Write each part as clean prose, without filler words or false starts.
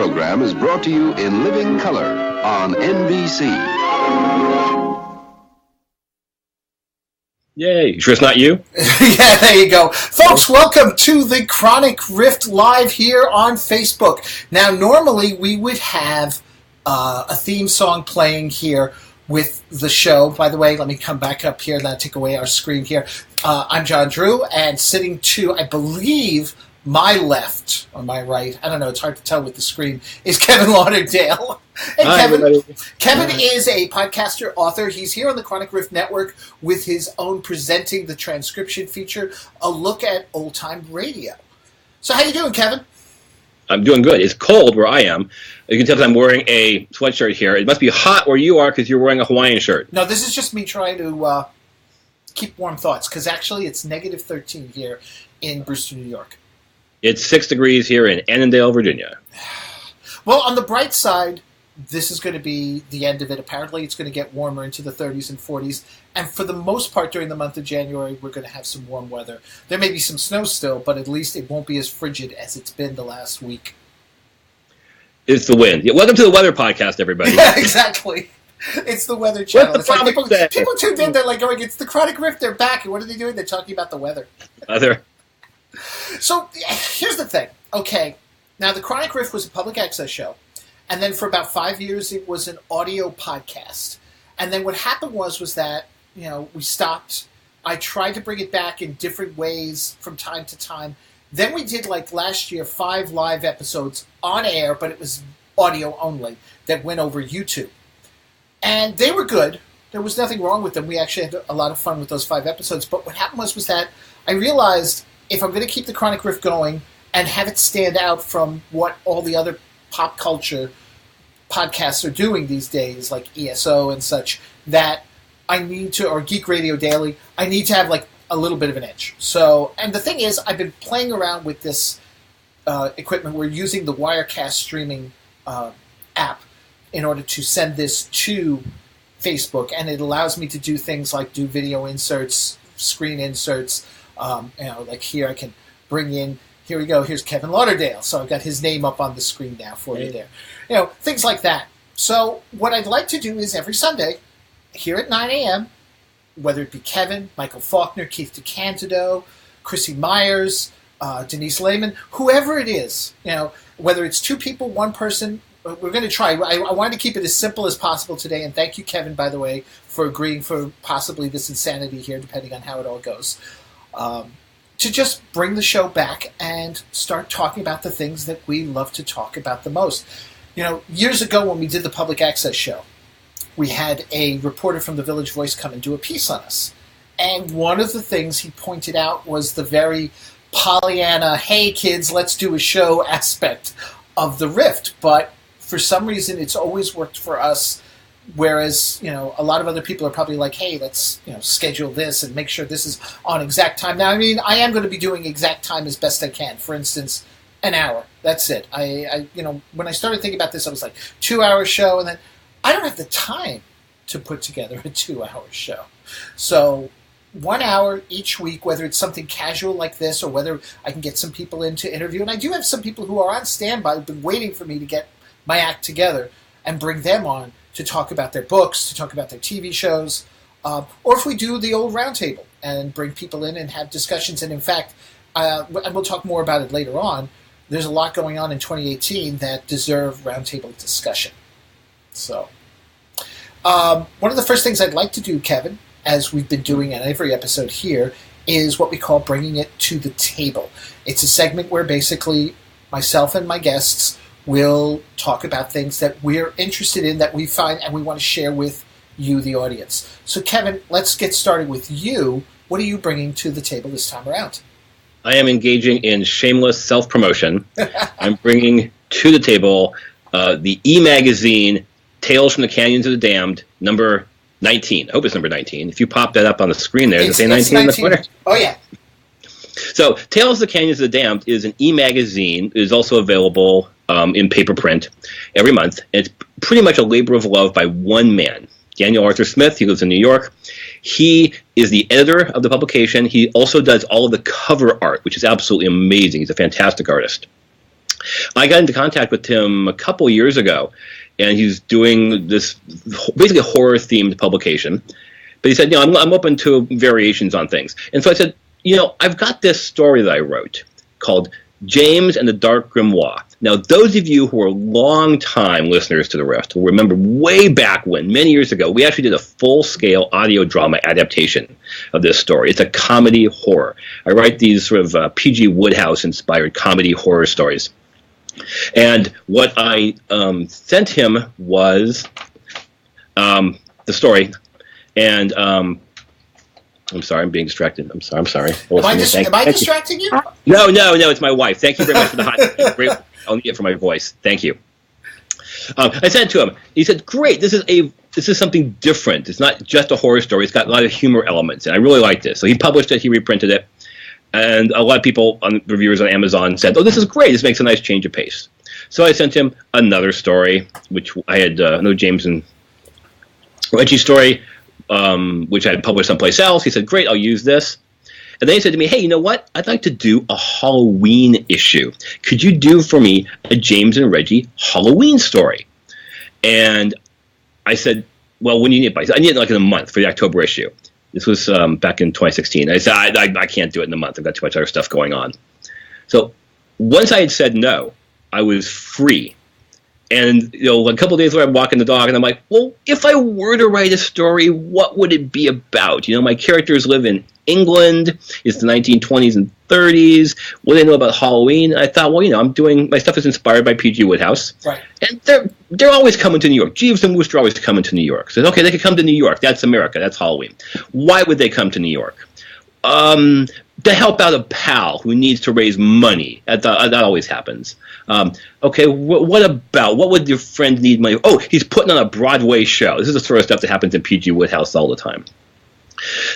program is brought to you in living color on NBC. Yay. You sure it's not you? Yeah, there you go. Folks, welcome to the Chronic Rift Live here on Facebook. Now, normally we would have a theme song playing here with the show. By the way, let me come back up here and I'll take away our screen here. I'm John Drew, and sitting to, I believe, my left, or my right, I don't know, it's hard to tell with the screen, is Kevin Lauderdale. And Hi, Kevin is a podcaster, author. He's here on the Chronic Rift Network with his own Presenting the Transcription feature, a look at old-time radio. So how you doing, Kevin? I'm doing good. It's cold where I am. You can tell that I'm wearing a sweatshirt here. It must be hot where you are because you're wearing a Hawaiian shirt. No, this is just me trying to keep warm thoughts, because actually it's negative 13 here in Brewster, New York. It's 6 degrees here in Annandale, Virginia. Well, on the bright side, this is going to be the end of it. Apparently, it's going to get warmer into the 30s and 40s. And for the most part, during the month of January, we're going to have some warm weather. There may be some snow still, but at least it won't be as frigid as it's been the last week. It's the wind. Yeah, welcome to the weather podcast, everybody. Yeah, exactly. It's the Weather Channel. What's the It's like problem people tuned in, they're like going, it's the Chronic Rift, they're back. And what are they doing? They're talking about the weather. Weather. So, here's the thing. Okay, now the Chronic Rift was a public access show. And then for about 5 years, it was an audio podcast. And then what happened was that, we stopped. I tried to bring it back in different ways from time to time. Then we did, like last year, 5 live episodes on air, but it was audio only, that went over YouTube. And they were good. There was nothing wrong with them. We actually had a lot of fun with those 5 episodes. But what happened was that I realized if I'm going to keep the Chronic Rift going and have it stand out from what all the other pop culture podcasts are doing these days, like ESO and such, that I need to, or Geek Radio Daily, I need to have like a little bit of an edge. So, and the thing is, I've been playing around with this equipment. We're using the Wirecast streaming app in order to send this to Facebook, and it allows me to do things like do video inserts, screen inserts. Like here I can bring in, here we go, here's Kevin Lauderdale. So I've got his name up on the screen now for you there. Things like that. So what I'd like to do is every Sunday, here at 9 a.m., whether it be Kevin, Michael Faulkner, Keith DeCandido, Chrissy Myers, Denise Lehman, whoever it is, whether it's 2 people, 1 person, we're going to try. I wanted to keep it as simple as possible today, and thank you, Kevin, by the way, for agreeing for possibly this insanity here, depending on how it all goes. To just bring the show back and start talking about the things that we love to talk about the most. Years ago when we did the public access show, we had a reporter from the Village Voice come and do a piece on us. And one of the things he pointed out was the very Pollyanna, hey kids, let's do a show aspect of the Rift. But for some reason, it's always worked for us. Whereas, a lot of other people are probably like, hey, let's, schedule this and make sure this is on exact time. Now, I am going to be doing exact time as best I can. For instance, an hour. That's it. I when I started thinking about this, I was like, 2-hour show. And then I don't have the time to put together a 2-hour show. So 1 hour each week, whether it's something casual like this or whether I can get some people in to interview. And I do have some people who are on standby who've been waiting for me to get my act together and bring them on to talk about their books, to talk about their TV shows, or if we do the old roundtable and bring people in and have discussions. And in fact, and we'll talk more about it later on, there's a lot going on in 2018 that deserve roundtable discussion. So, one of the first things I'd like to do, Kevin, as we've been doing in every episode here, is what we call bringing it to the table. It's a segment where basically myself and my guests will talk about things that we're interested in, that we find, and we want to share with you, the audience. So, Kevin, let's get started with you. What are you bringing to the table this time around? I am engaging in shameless self-promotion. I'm bringing to the table the e-magazine Tales from the Canyons of the Damned, number 19. I hope it's number 19. If you pop that up on the screen there, does it say 19 in the corner? Oh, yeah. So, Tales of the Canyons of the Damned is an e-magazine. It is also available in paper print every month. And it's pretty much a labor of love by one man, Daniel Arthur Smith. He lives in New York. He is the editor of the publication. He also does all of the cover art, which is absolutely amazing. He's a fantastic artist. I got into contact with him a couple years ago, and he's doing this basically horror-themed publication. But he said, I'm open to variations on things. And so I said, I've got this story that I wrote called James and the Dark Grimoire. Now, those of you who are long-time listeners to The Rift will remember way back when, many years ago, we actually did a full-scale audio drama adaptation of this story. It's a comedy horror. I write these sort of P.G. Woodhouse-inspired comedy horror stories. And what I sent him was the story. And I'm sorry, I'm being distracted. I'm sorry. Am I distracting you? No, it's my wife. Thank you very much for the hot. Great. I'll need it for my voice. Thank you. I said to him, he said, great, this is something different. It's not just a horror story. It's got a lot of humor elements, and I really like this. So he published it, he reprinted it, and a lot of people, reviewers on Amazon, said, oh, this is great. This makes a nice change of pace. So I sent him another story, which I had, James and Reggie's story, which I had published someplace else. He said, great, I'll use this. And then he said to me, hey, you know what? I'd like to do a Halloween issue. Could you do for me a James and Reggie Halloween story? And I said, well, when do you need it? I need it like in a month for the October issue. This was back in 2016. I said, I can't do it in a month. I've got too much other stuff going on. So once I had said no, I was free. And a couple of days later, I'm walking the dog, and I'm like, well, if I were to write a story, what would it be about? My characters live in England. It's the 1920s and 30s. What do they know about Halloween? And I thought, well, I'm doing my stuff is inspired by P.G. Woodhouse, right? And they're always coming to New York. Jeeves and Wooster are always coming to New York. So okay, they could come to New York. That's America. That's Halloween. Why would they come to New York? To help out a pal who needs to raise money. That always happens. Okay, what would your friend need money? Oh, he's putting on a Broadway show. This is the sort of stuff that happens in P.G. Woodhouse all the time.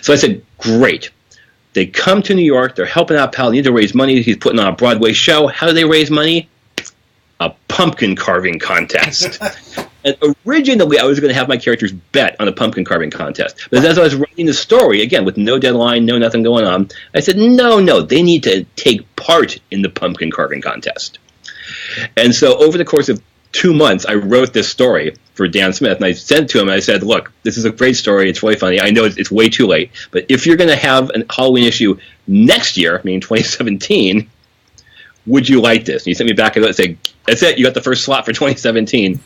So I said, great. They come to New York. They're helping out a pal. They need to raise money. He's putting on a Broadway show. How do they raise money? A pumpkin carving contest. And originally, I was going to have my characters bet on a pumpkin carving contest. But as I was writing the story, again, with no deadline, no nothing going on, I said, no, they need to take part in the pumpkin carving contest. And so over the course of 2 months, I wrote this story for Dan Smith, and I sent it to him, and I said, look, this is a great story. It's really funny. I know it's way too late, but if you're going to have a Halloween issue next year, meaning 2017, would you like this? And he sent me back and said, that's it. You got the first slot for 2017.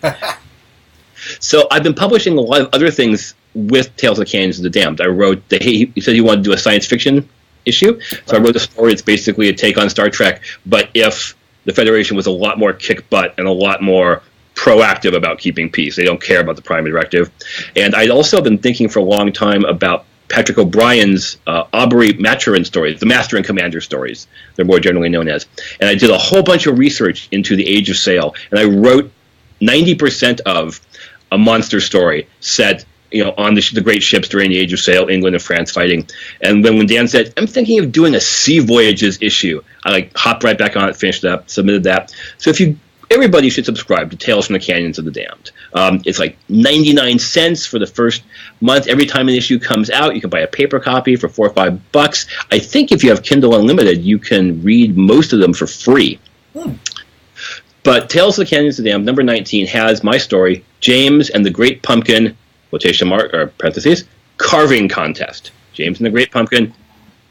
So I've been publishing a lot of other things with Tales of the Canyons of the Damned. I wrote, he said he wanted to do a science fiction issue, so I wrote a story. It's basically a take on Star Trek, but if the Federation was a lot more kick butt and a lot more proactive about keeping peace. They don't care about the primary directive. And I'd also been thinking for a long time about Patrick O'Brien's Aubrey Maturin stories, the Master and Commander stories, they're more generally known as. And I did a whole bunch of research into the Age of Sail, and I wrote 90% of a monster story set on the great ships during the Age of Sail, England and France fighting. And then when Dan said, I'm thinking of doing a Sea Voyages issue, I hopped right back on it, finished it up, submitted that. So everybody should subscribe to Tales from the Canyons of the Damned. It's like 99 cents for the first month. Every time an issue comes out, you can buy a paper copy for $4 or $5. I think if you have Kindle Unlimited, you can read most of them for free. But Tales of the Canyons of the Damned, number 19, has my story, James and the Great Pumpkin, quotation mark, or parentheses, carving contest. James and the Great Pumpkin,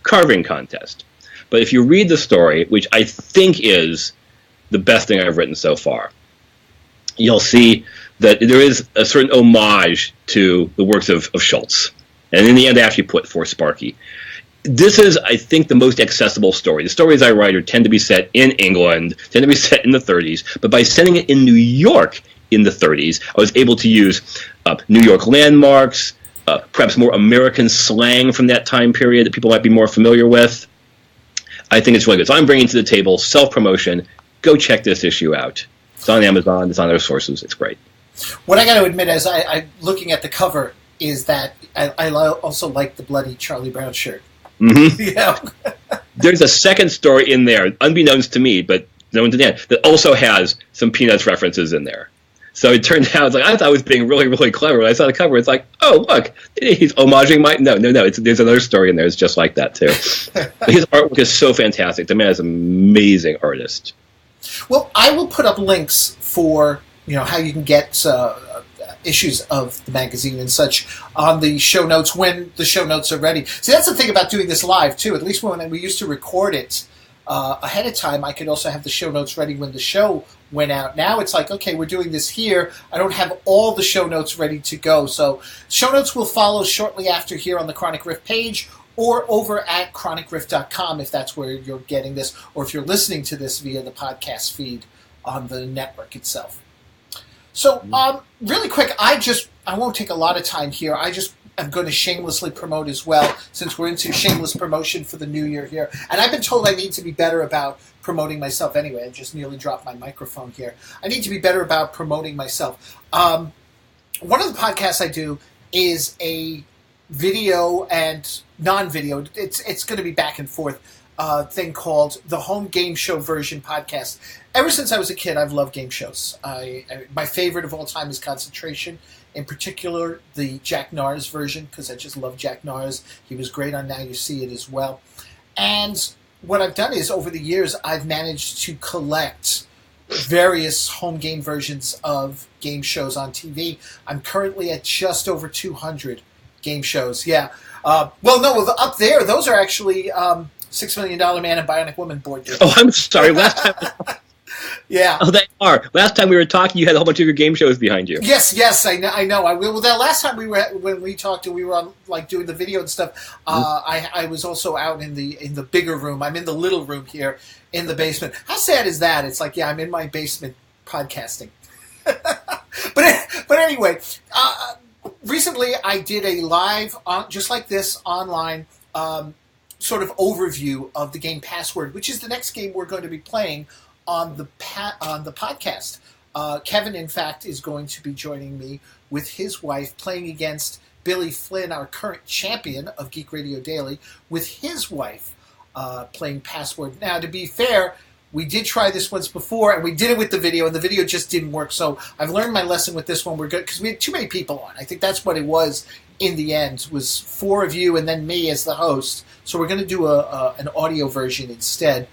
carving contest. But if you read the story, which I think is the best thing I've written so far, you'll see that there is a certain homage to the works of Schultz. And in the end, I actually put for Sparky. This is, I think, the most accessible story. The stories I write tend to be set in England, tend to be set in the 30s, but by setting it in New York in the 30s, I was able to use New York landmarks, perhaps more American slang from that time period that people might be more familiar with. I think it's really good. So I'm bringing to the table self-promotion. Go check this issue out. It's on Amazon. It's on other sources. It's great. What I got to admit, as I'm looking at the cover, is that I also like the bloody Charlie Brown shirt. Mm-hmm. Yeah. There's a second story in there, unbeknownst to me, but known to Dan, that also has some Peanuts references in there. So it turned out, I thought I was being really, really clever. When I saw the cover, it's like, oh, look, he's homaging my... No, there's another story in there that's just like that, too. But his artwork is so fantastic. The man is an amazing artist. Well, I will put up links for how you can get issues of the magazine and such on the show notes when the show notes are ready. See, that's the thing about doing this live, too. At least when we used to record it ahead of time, I could also have the show notes ready when the show went out. Now it's like, okay, we're doing this here. I don't have all the show notes ready to go. So show notes will follow shortly after here on the Chronic Rift page or over at chronicrift.com if that's where you're getting this, or if you're listening to this via the podcast feed on the network itself. So, really quick, I won't take a lot of time here. I'm going to shamelessly promote as well, since we're into shameless promotion for the new year here. And I've been told I need to be better about promoting myself anyway. I just nearly dropped my microphone here. I need to be better about promoting myself. One of the podcasts I do is a video and non-video. It's going to be back and forth. Thing called the Home Game Show Version Podcast. Ever since I was a kid, I've loved game shows. My favorite of all time is Concentration. In particular, the Jack Nars version, because I just love Jack Nars. He was great on Now You See It as well. And what I've done is, over the years, I've managed to collect various home game versions of game shows on TV. I'm currently at just over 200 game shows. Yeah. Up there, those are actually... $6 Million Man and Bionic Woman board games. Oh, I'm sorry. Last time... Yeah. Oh, they are. Last time we were talking, you had a whole bunch of your game shows behind you. Yes, I know. Well, the last time when we talked, and we were on doing the video and stuff. I was also out in the bigger room. I'm in the little room here in the basement. How sad is that? It's like, yeah, I'm in my basement podcasting. But anyway, recently I did a live, just like this, online. Sort of overview of the game Password, which is the next game we're going to be playing on the podcast. Kevin, in fact, is going to be joining me with his wife, playing against Billy Flynn, our current champion of Geek Radio Daily, with his wife playing Password. Now, to be fair, we did try this once before, and we did it with the video, and the video just didn't work. So I've learned my lesson with this one. We're good because we had too many people on. I think that's what it was in the end, was 4 of you and then me as the host. So we're going to do an audio version instead.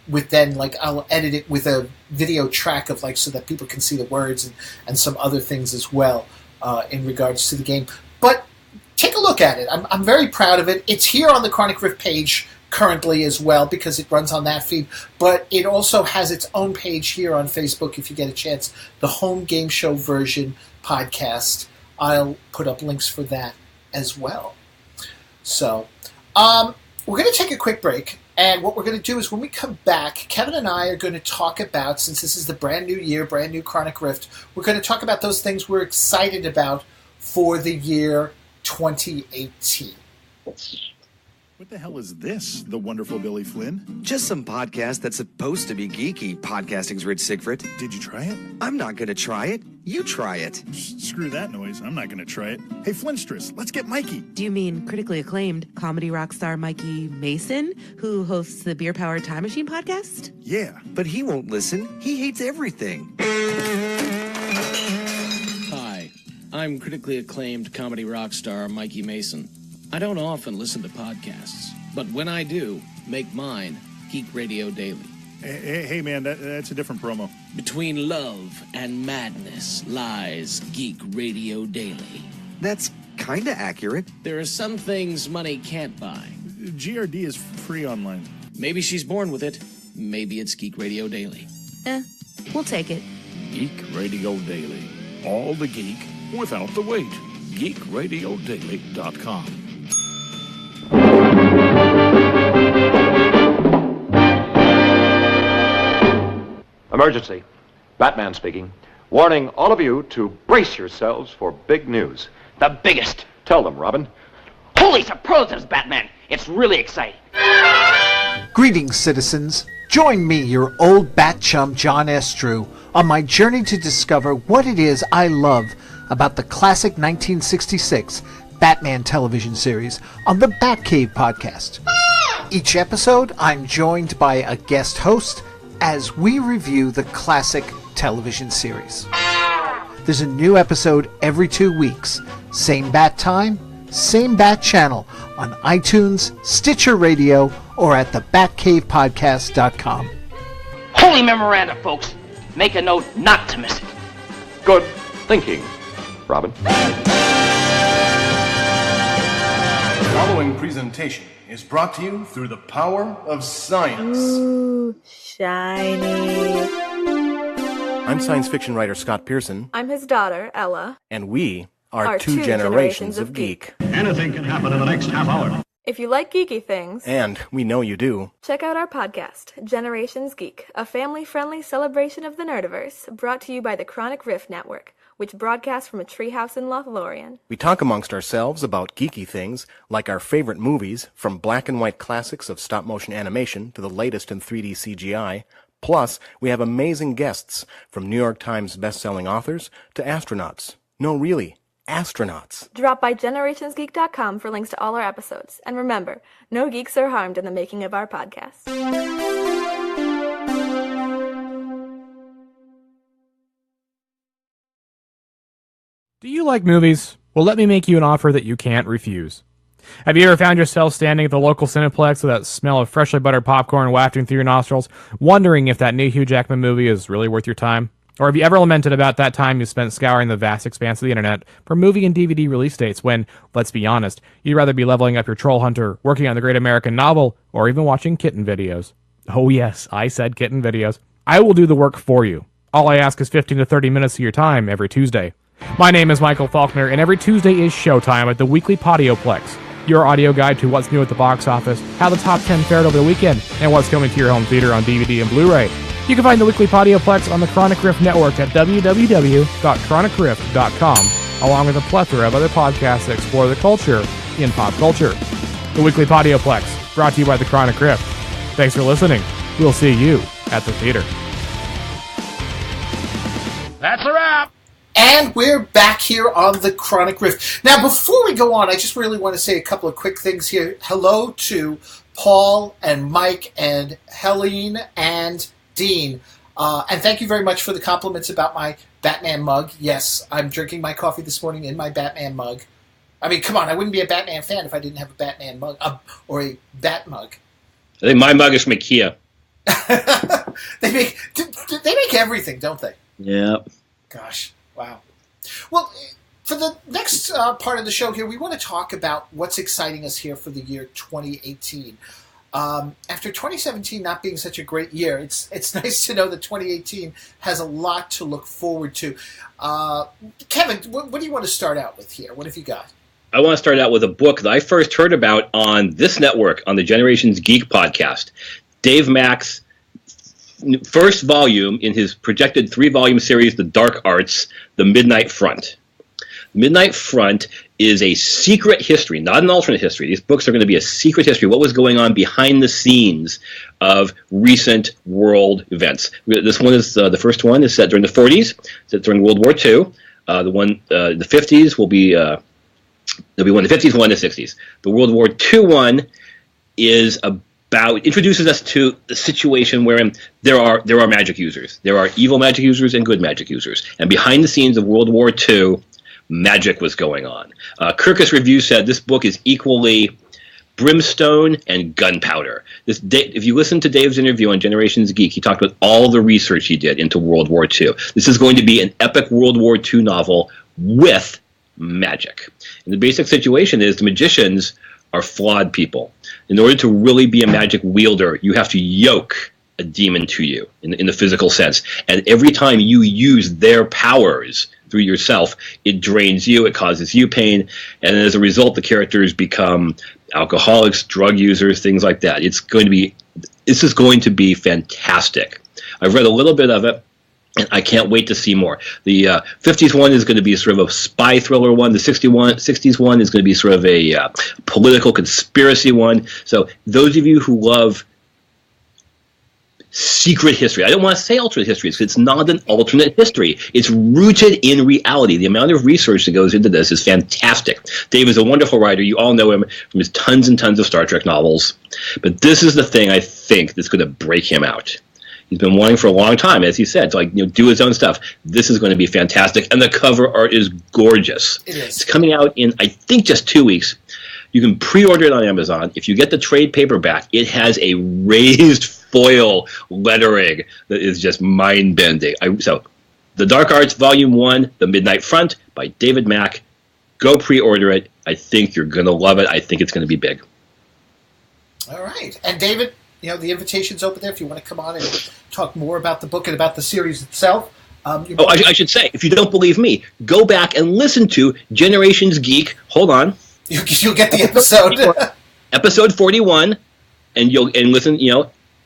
With then, I'll edit it with a video track of so that people can see the words and some other things as well in regards to the game. But take a look at it. I'm very proud of it. It's here on the Chronic Rift page currently as well because it runs on that feed. But it also has its own page here on Facebook if you get a chance. The Home Game Show Version Podcast. I'll put up links for that as well. So, we're going to take a quick break. And what we're going to do is when we come back, Kevin and I are going to talk about, since this is the brand new year, brand new Chronic Rift, we're going to talk about those things we're excited about for the year 2018. What the hell is this, the wonderful Billy Flynn? Just some podcast that's supposed to be geeky. Podcasting's Rich Siegfried. Did you try it? I'm not going to try it. You try it. Screw that noise. I'm not going to try it. Hey, Flintstress, let's get Mikey. Do you mean critically acclaimed comedy rock star Mikey Mason, who hosts the Beer Powered Time Machine podcast? Yeah. But he won't listen. He hates everything. Hi, I'm critically acclaimed comedy rock star Mikey Mason. I don't often listen to podcasts, but when I do, make mine Geek Radio Daily. Hey man, that's a different promo. Between love and madness lies Geek Radio Daily. That's kind of accurate. There are some things money can't buy. GRD is free online. Maybe she's born with it. Maybe it's Geek Radio Daily. We'll take it. Geek Radio Daily. All the geek without the wait. GeekRadioDaily.com. Emergency. Batman speaking. Warning all of you to brace yourselves for big news. The biggest. Tell them, Robin. Holy superlatives, Batman. It's really exciting. Greetings, citizens. Join me, your old bat chum, John S. Drew, on my journey to discover what it is I love about the classic 1966 Batman television series on the Batcave podcast. Each episode, I'm joined by a guest host as we review the classic television series. There's a new episode every 2 weeks. Same bat time, same bat channel on iTunes, Stitcher Radio, or at thebatcavepodcast.com. Holy memoranda, folks. Make a note not to miss it. Good thinking, Robin. The following presentation is brought to you through the power of science. Ooh, shiny. I'm science fiction writer Scott Pearson. I'm his daughter, Ella. And we are two generations of geek. Anything can happen in the next half hour. If you like geeky things, And we know you do. check out our podcast, Generations Geek, a family-friendly celebration of the Nerdiverse, brought to you by the Chronic Rift Network, which broadcasts from a treehouse in Lothlorien. We talk amongst ourselves about geeky things, like our favorite movies, from black and white classics of stop-motion animation to the latest in 3D CGI. Plus, we have amazing guests, from New York Times best-selling authors to astronauts. No, really, astronauts. Drop by generationsgeek.com for links to all our episodes. And remember, no geeks are harmed in the making of our podcast. Do you like movies? Well, let me make you an offer that you can't refuse. Have you ever found yourself standing at the local Cineplex with that smell of freshly buttered popcorn wafting through your nostrils, wondering if that new Hugh Jackman movie is really worth your time? Or have you ever lamented about that time you spent scouring the vast expanse of the internet for movie and DVD release dates when, let's be honest, you'd rather be leveling up your troll hunter, working on the great American novel, or even watching kitten videos? Oh yes, I said kitten videos. I will do the work for you. All I ask is 15 to 30 minutes of your time every Tuesday. My name is Michael Faulkner, and every Tuesday is showtime at the weekly Podioplex, your audio guide to what's new at the box office, how the top 10 fared over the weekend, and what's coming to your home theater on DVD and Blu-ray. You can find the weekly Podioplex on the Chronic Rift Network at www.chronicrift.com, along with a plethora of other podcasts that explore the culture in pop culture. The weekly Podioplex, brought to you by the Chronic Rift. Thanks for listening. We'll see you at the theater. That's a wrap. And we're back here on the Chronic Rift. Now, before we go on, I just really want to say a couple of quick things here. Hello to Paul and Mike and Helene and Dean. And thank you very much for the compliments about my Batman mug. Yes, I'm drinking my coffee this morning in my Batman mug. I mean, come on, I wouldn't be a Batman fan if I didn't have a Batman mug, or a Bat mug. I think my mug is from IKEA. They make everything, don't they? Yeah. Gosh, wow. Well, for the next part of the show here, we want to talk about what's exciting us here for the year 2018. After 2017 not being such a great year, it's nice to know that 2018 has a lot to look forward to. Kevin, what do you want to start out with here? What have you got? I want to start out with a book that I first heard about on this network, on the Generations Geek podcast. Dave Mack's first volume in his projected 3-volume series, The Dark Arts, The Midnight Front. Midnight Front is a secret history, not an alternate history. These books are going to be a secret history, what was going on behind the scenes of recent world events. This one is, the first one is set during the 40s, set during World War II. The 50s will be, there'll be one in the 50s, one in the 60s. The World War II one is introduces us to a situation wherein there are magic users. There are evil magic users and good magic users. And behind the scenes of World War II, magic was going on. Kirkus Review said this book is equally brimstone and gunpowder. If you listen to Dave's interview on Generations Geek, he talked about all the research he did into World War II. This is going to be an epic World War II novel with magic. And the basic situation is the magicians are flawed people. In order to really be a magic wielder, you have to yoke a demon to you in the physical sense. And every time you use their powers through yourself, it drains you, it causes you pain, and as a result, the characters become alcoholics, drug users, things like that. This is going to be fantastic. I've read a little bit of it, and I can't wait to see more. The 50s one is going to be sort of a spy thriller one. The 60s one is going to be sort of a political conspiracy one. So those of you who love secret history, I don't want to say alternate history because it's not an alternate history. It's rooted in reality. The amount of research that goes into this is fantastic. Dave is a wonderful writer. You all know him from his tons and tons of Star Trek novels. But this is the thing I think that's going to break him out. He's been wanting for a long time, as he said, to do his own stuff. This is going to be fantastic, and the cover art is gorgeous. It is. It's coming out in, I think, just 2 weeks. You can pre-order it on Amazon. If you get the trade paperback, it has a raised foil lettering that is just mind-bending. So, The Dark Arts Volume 1, The Midnight Front by David Mack. Go pre-order it. I think you're going to love it. I think it's going to be big. All right. And David, the invitation's open there if you want to come on and talk more about the book and about the series itself. I should say, if you don't believe me, go back and listen to Generations Geek. Hold on. You'll get the episode. Episode 41, and listen,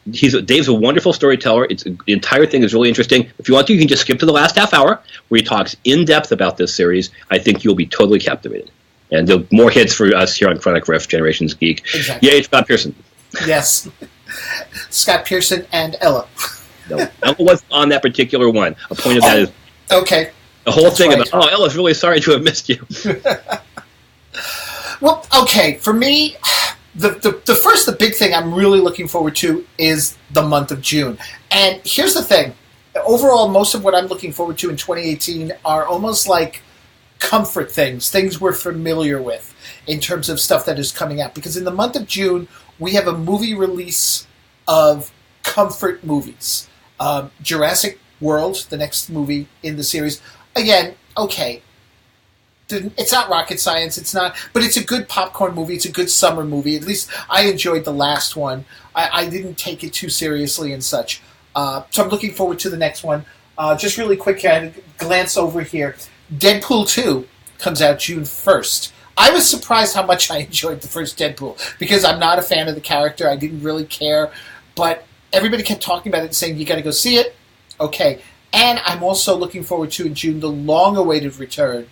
Dave's a wonderful storyteller. The entire thing is really interesting. If you want to, you can just skip to the last half hour where he talks in depth about this series. I think you'll be totally captivated. And there'll be more hits for us here on Chronic Riff, Generations Geek. Exactly. Yay, Scott Pearson. Yes. Scott Pearson and Ella. No, Ella was on that particular one. A point of that is okay. The whole thing about, Ella's really sorry to have missed you. Well, okay, for me, the big thing I'm really looking forward to is the month of June. And here's the thing. Overall, most of what I'm looking forward to in 2018 are almost like comfort things we're familiar with in terms of stuff that is coming out. Because in the month of June, we have a movie release of comfort movies. Jurassic World, the next movie in the series. Again, okay, it's not rocket science, but it's a good popcorn movie, it's a good summer movie. At least I enjoyed the last one. I didn't take it too seriously and such. So I'm looking forward to the next one. Just really quick, I had to glance over here. Deadpool 2 comes out June 1st. I was surprised how much I enjoyed the first Deadpool, because I'm not a fan of the character, I didn't really care, but everybody kept talking about it and saying, you got to go see it. Okay. And I'm also looking forward to, in June, the long-awaited return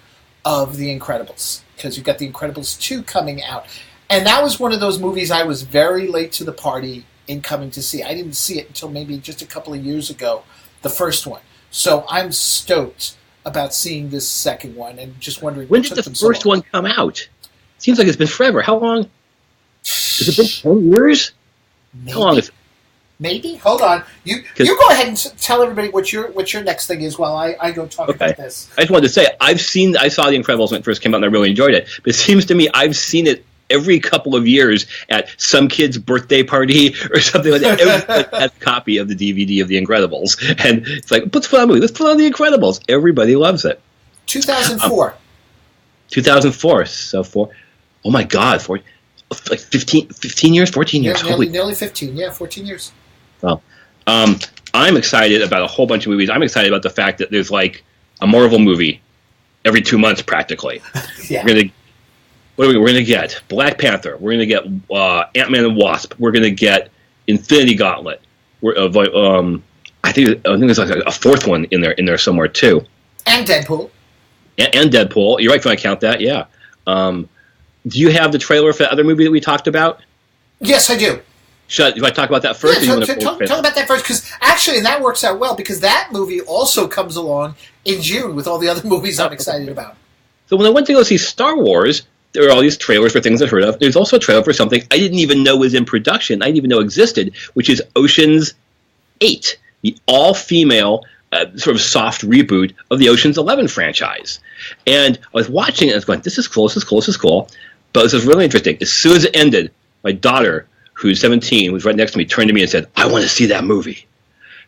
of The Incredibles, because you've got The Incredibles 2 coming out. And that was one of those movies I was very late to the party in coming to see. I didn't see it until maybe just a couple of years ago, the first one. So I'm stoked about seeing this second one and just wondering... When did the first one come out? Seems like it's been forever. How long? Has it been 10 years? Maybe. How long is it? Maybe. Hold on. You go ahead and tell everybody what your next thing is while I go talk about this. I just wanted to say, I saw The Incredibles when it first came out and I really enjoyed it. But it seems to me I've seen it every couple of years at some kid's birthday party or something like that. Everybody has a copy of the DVD of The Incredibles. And it's like, let's put on a movie. Let's put on The Incredibles. Everybody loves it. 2004. 2004. So oh my God, like 15 years, 14 years. Nearly 15. Yeah, 14 years. Well, I'm excited about a whole bunch of movies. I'm excited about the fact that there's like a Marvel movie every 2 months practically. Yeah. We're gonna get Black Panther. We're gonna get Ant-Man and Wasp. We're gonna get Infinity Gauntlet. I think there's like a fourth one in there somewhere too. And Deadpool. And Deadpool. You're right. Can I count that? Yeah. Do you have the trailer for the other movie that we talked about? Yes, I do. Do I talk about that first? Yeah, talk about that first, because actually, and that works out well, because that movie also comes along in June with all the other movies I'm excited about. So when I went to go see Star Wars, there were all these trailers for things I've heard of. There's also a trailer for something I didn't even know was in production. I didn't even know existed, which is Ocean's 8, the all-female sort of soft reboot of the Ocean's 11 franchise. And I was watching it and I was going, this is cool, this is cool, this is cool. But this was really interesting. As soon as it ended, my daughter, who's 17, was right next to me, turned to me and said, I want to see that movie.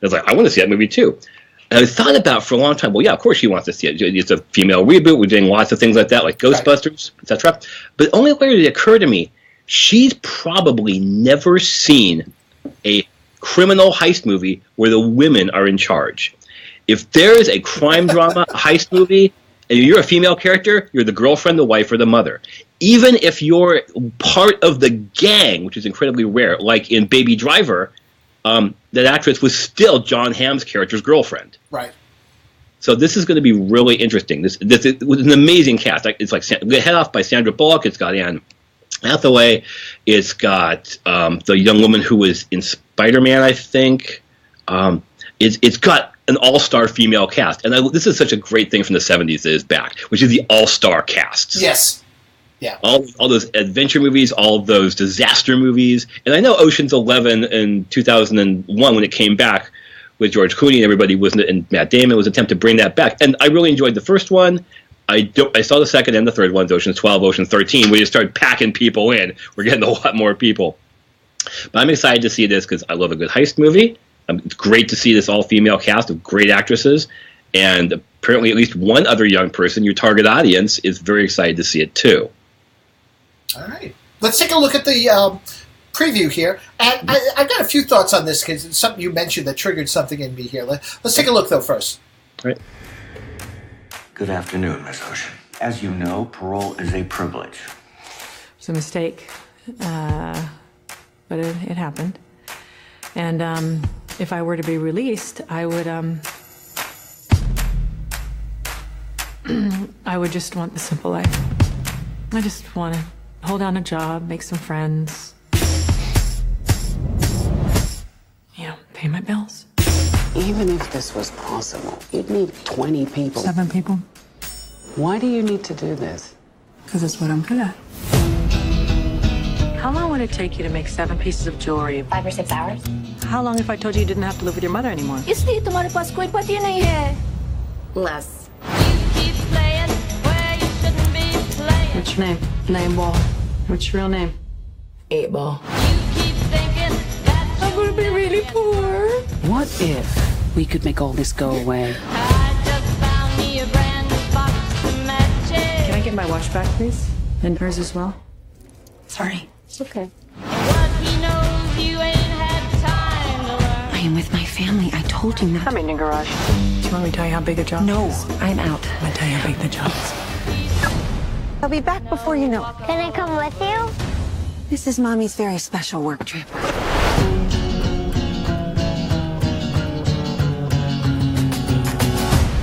And I was like, I want to see that movie too. And I thought about for a long time, well, yeah, of course she wants to see it. It's a female reboot. We're doing lots of things like that, like Ghostbusters, etc. But only later did it occur to me, she's probably never seen a criminal heist movie where the women are in charge. If there is a crime drama heist movie, and you're a female character, you're the girlfriend, the wife, or the mother. Even if you're part of the gang, which is incredibly rare, like in Baby Driver, that actress was still John Hamm's character's girlfriend. Right. So this is going to be really interesting. This it was an amazing cast. It's like head off by Sandra Bullock. It's got Anne Hathaway. It's got the young woman who was in Spider-Man, I think. It's got an all-star female cast. And this is such a great thing from the 70s that is back, which is the all-star casts. Yes. Yeah. All those adventure movies, all those disaster movies. And I know Ocean's 11 in 2001, when it came back with George Clooney and everybody, and Matt Damon, was an attempt to bring that back. And I really enjoyed the first one. I saw the second and the third ones, Ocean's 12, Ocean's 13, where you start packing people in. We're getting a lot more people. But I'm excited to see this because I love a good heist movie. It's great to see this all-female cast of great actresses. And apparently at least one other young person, your target audience, is very excited to see it too. All right. Let's take a look at the preview here. And I've got a few thoughts on this because it's something you mentioned that triggered something in me here. Let's take a look, though, first. All right. Good afternoon, Miss Ocean. As you know, parole is a privilege. It's a mistake, but it happened. And if I were to be released, I would I would just want the simple life. I just want to hold down a job, make some friends, pay my bills. Even if this was possible, you'd need 20 people. 7 people. Why do you need to do this? Because it's what I'm good at. How long would it take you to make 7 pieces of jewelry? 5 or 6 hours. How long if I told you you didn't have to live with your mother anymore? इसलिए तुम्हारे पास कोई पति नहीं है. Less. What's your name? Name Ball. What's your real name? 8 Ball. I'm gonna be really poor. What if we could make all this go away? Can I get my watch back, please? And hers as well? Sorry. It's okay. I am with my family. I told you not. Come in your garage. Do you want me to tell you how big the job No, is? I'm out. I'm gonna tell you how big the job is. I'll be back before you know it. Can I come with you? This is Mommy's very special work trip.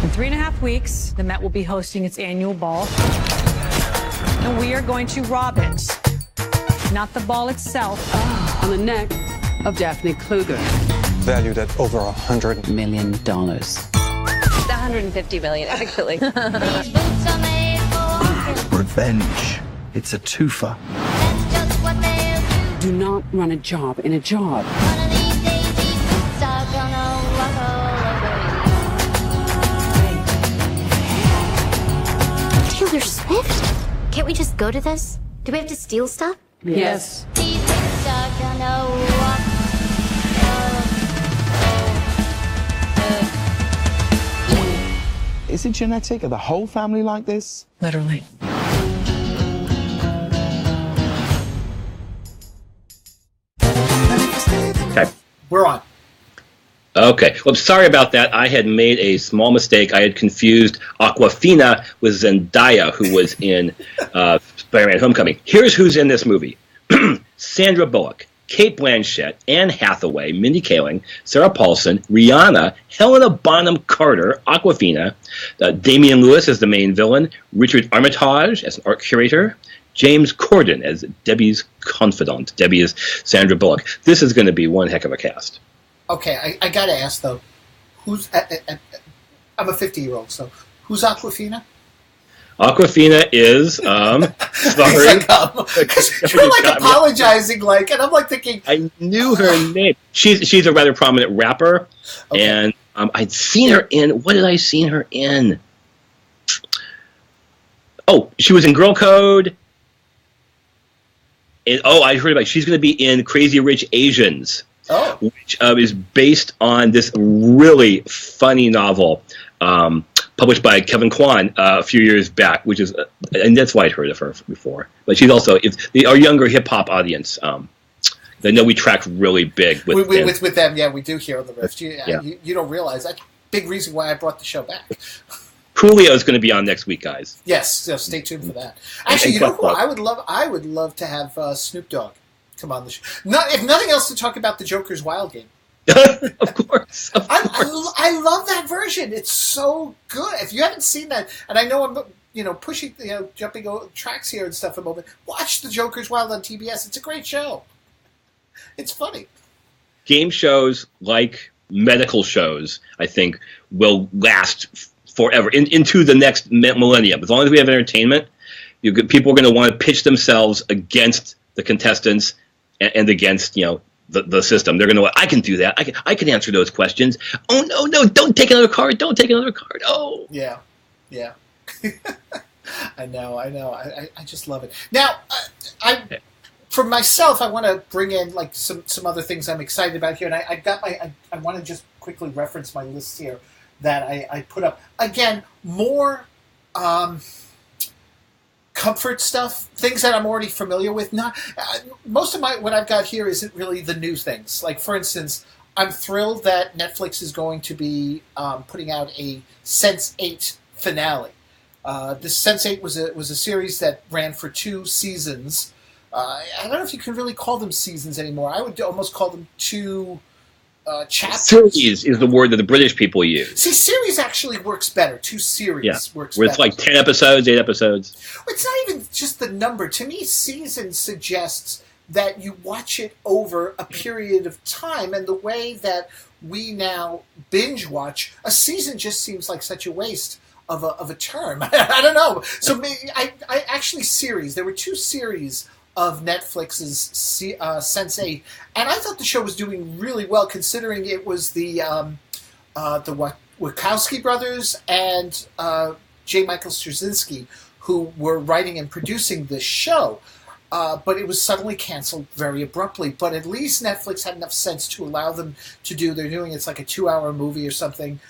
In 3.5 weeks, the Met will be hosting its annual ball. And we are going to rob it. Not the ball itself. On the neck of Daphne Kluger. Valued at over $100 million. 150 million, actually. Revenge. It's a twofer. Do not run a job in a job. Taylor Swift? Can't we just go to this? Do we have to steal stuff? Yes. Is it genetic? Are the whole family like this? Literally. Okay. We're on. Okay. Well, sorry about that. I had made a small mistake. I had confused Awkwafina with Zendaya, who was in Spider-Man Homecoming. Here's who's in this movie. Sandra Bullock, Cate Blanchett, Anne Hathaway, Mindy Kaling, Sarah Paulson, Rihanna, Helena Bonham Carter, Awkwafina, Damian Lewis as the main villain, Richard Armitage as an art curator, James Corden as Debbie's confidant. Debbie is Sandra Bullock. This is going to be one heck of a cast. Okay, I got to ask, though, who's... I'm a 50-year-old, so who's Awkwafina? Awkwafina is, sorry. Because you're like apologizing, like, and I'm like thinking... I knew her name. She's a rather prominent rapper, okay. And I'd seen her in... What did I seen her in? Oh, she was in Girl Code. And, I heard about... She's going to be in Crazy Rich Asians. Oh. Which is based on this really funny novel published by Kevin Kwan a few years back, which is, and that's why I'd heard of her before. But she's also, our younger hip-hop audience, they know we track really big with them. Yeah, we do here on the Rift. You don't realize that's a big reason why I brought the show back. Coolio is going to be on next week, guys. Yes, so stay tuned for that. Actually, you know who I would love to have Snoop Dogg come on the show. If nothing else, to talk about the Joker's Wild Game. Of course. I love that version. It's so good. If you haven't seen that, and I know I'm pushing jumping tracks here and stuff a moment, watch the Joker's Wild on TBS. It's a great show. It's funny. Game shows like medical shows, I think, will last forever into the next millennium. As long as we have entertainment, people are going to want to pitch themselves against the contestants and against the system. They're going to, I can do that. I can answer those questions. Oh, no, don't take another card. Don't take another card. Oh. Yeah. I know. I just love it. Now, for myself, I want to bring in like some other things I'm excited about here, and I want to just quickly reference my list here that I put up. Again, more comfort stuff, things that I'm already familiar with. Not most of what I've got here isn't really the new things. Like, for instance, I'm thrilled that Netflix is going to be putting out a Sense8 finale. This Sense8 was a series that ran for 2 seasons. I don't know if you can really call them seasons anymore. I would almost call them 2 chapters. Series is the word that the British people use. See, series actually works better. 2 series works where better. It's like 10 episodes, 8 episodes. It's not even just the number. To me, season suggests that you watch it over a period of time, and the way that we now binge watch, a season just seems like such a waste of a term. I don't know. So I actually series. There were 2 series of Netflix's Sense8, and I thought the show was doing really well, considering it was the Wachowski brothers and J. Michael Straczynski who were writing and producing this show. But it was suddenly canceled very abruptly. But at least Netflix had enough sense to allow them to do. They're doing it's like a 2-hour movie or something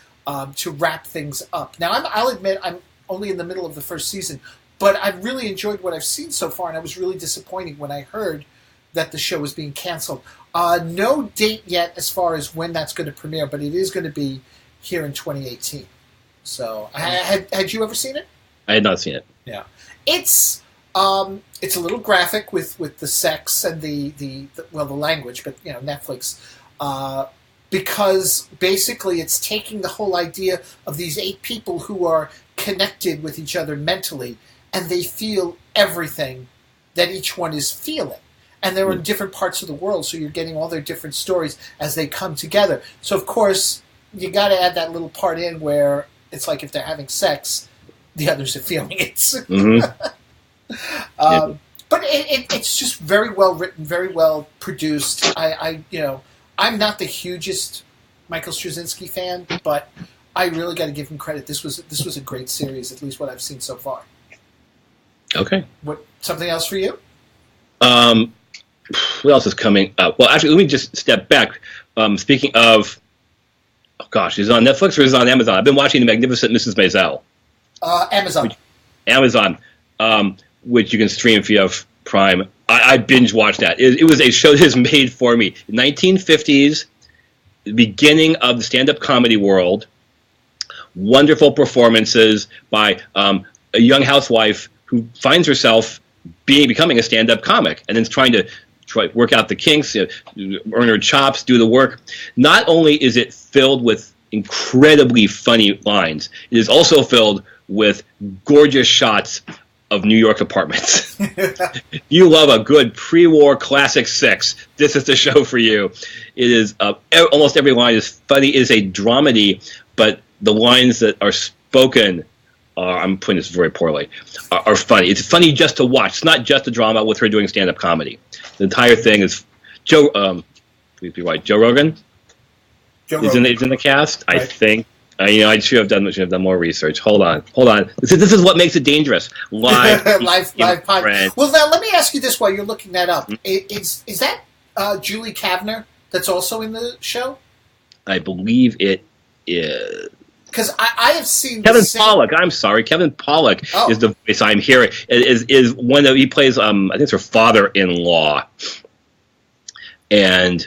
to wrap things up. Now I'll admit I'm only in the middle of the first season. But I've really enjoyed what I've seen so far, and I was really disappointed when I heard that the show was being canceled. No date yet as far as when that's going to premiere, but it is going to be here in 2018. So, had you ever seen it? I had not seen it. Yeah, it's a little graphic with the sex and the language, but Netflix. Because basically it's taking the whole idea of these 8 people who are connected with each other mentally, and they feel everything that each one is feeling. And they're in different parts of the world, so you're getting all their different stories as they come together. So, of course, you got to add that little part in where it's like if they're having sex, the others are feeling it. Mm-hmm. But it's just very well written, very well produced. I'm not the hugest Michael Straczynski fan, but I really got to give him credit. This was a great series, at least what I've seen so far. Okay. Something else for you? What else is coming up? Well, actually, let me just step back. Speaking of, is it on Netflix or is it on Amazon? I've been watching The Magnificent Mrs. Maisel. Amazon. Amazon, which you can stream if you have Prime. I binge watched that. It was a show that was made for me. 1950s, the beginning of the stand-up comedy world. Wonderful performances by a young housewife who finds herself becoming a stand-up comic, and then is trying to work out the kinks, earn her chops, do the work. Not only is it filled with incredibly funny lines, it is also filled with gorgeous shots of New York apartments. You love a good pre-war classic 6. This is the show for you. It is almost every line is funny. It is a dramedy, but the lines that are spoken, I'm putting this very poorly, are funny. It's funny just to watch. It's not just a drama with her doing stand-up comedy. The entire thing is please be right. Joe Rogan. Is in the cast. Right. I think. I should have done more research. Hold on. This is what makes it dangerous. Live podcast. Well, now let me ask you this while you're looking that up. Is that Julie Kavner that's also in the show? I believe it is. Because I have seen Kevin Pollak. I'm sorry, Kevin Pollak is the voice I'm hearing. Is one of he plays. I think it's her father-in-law, and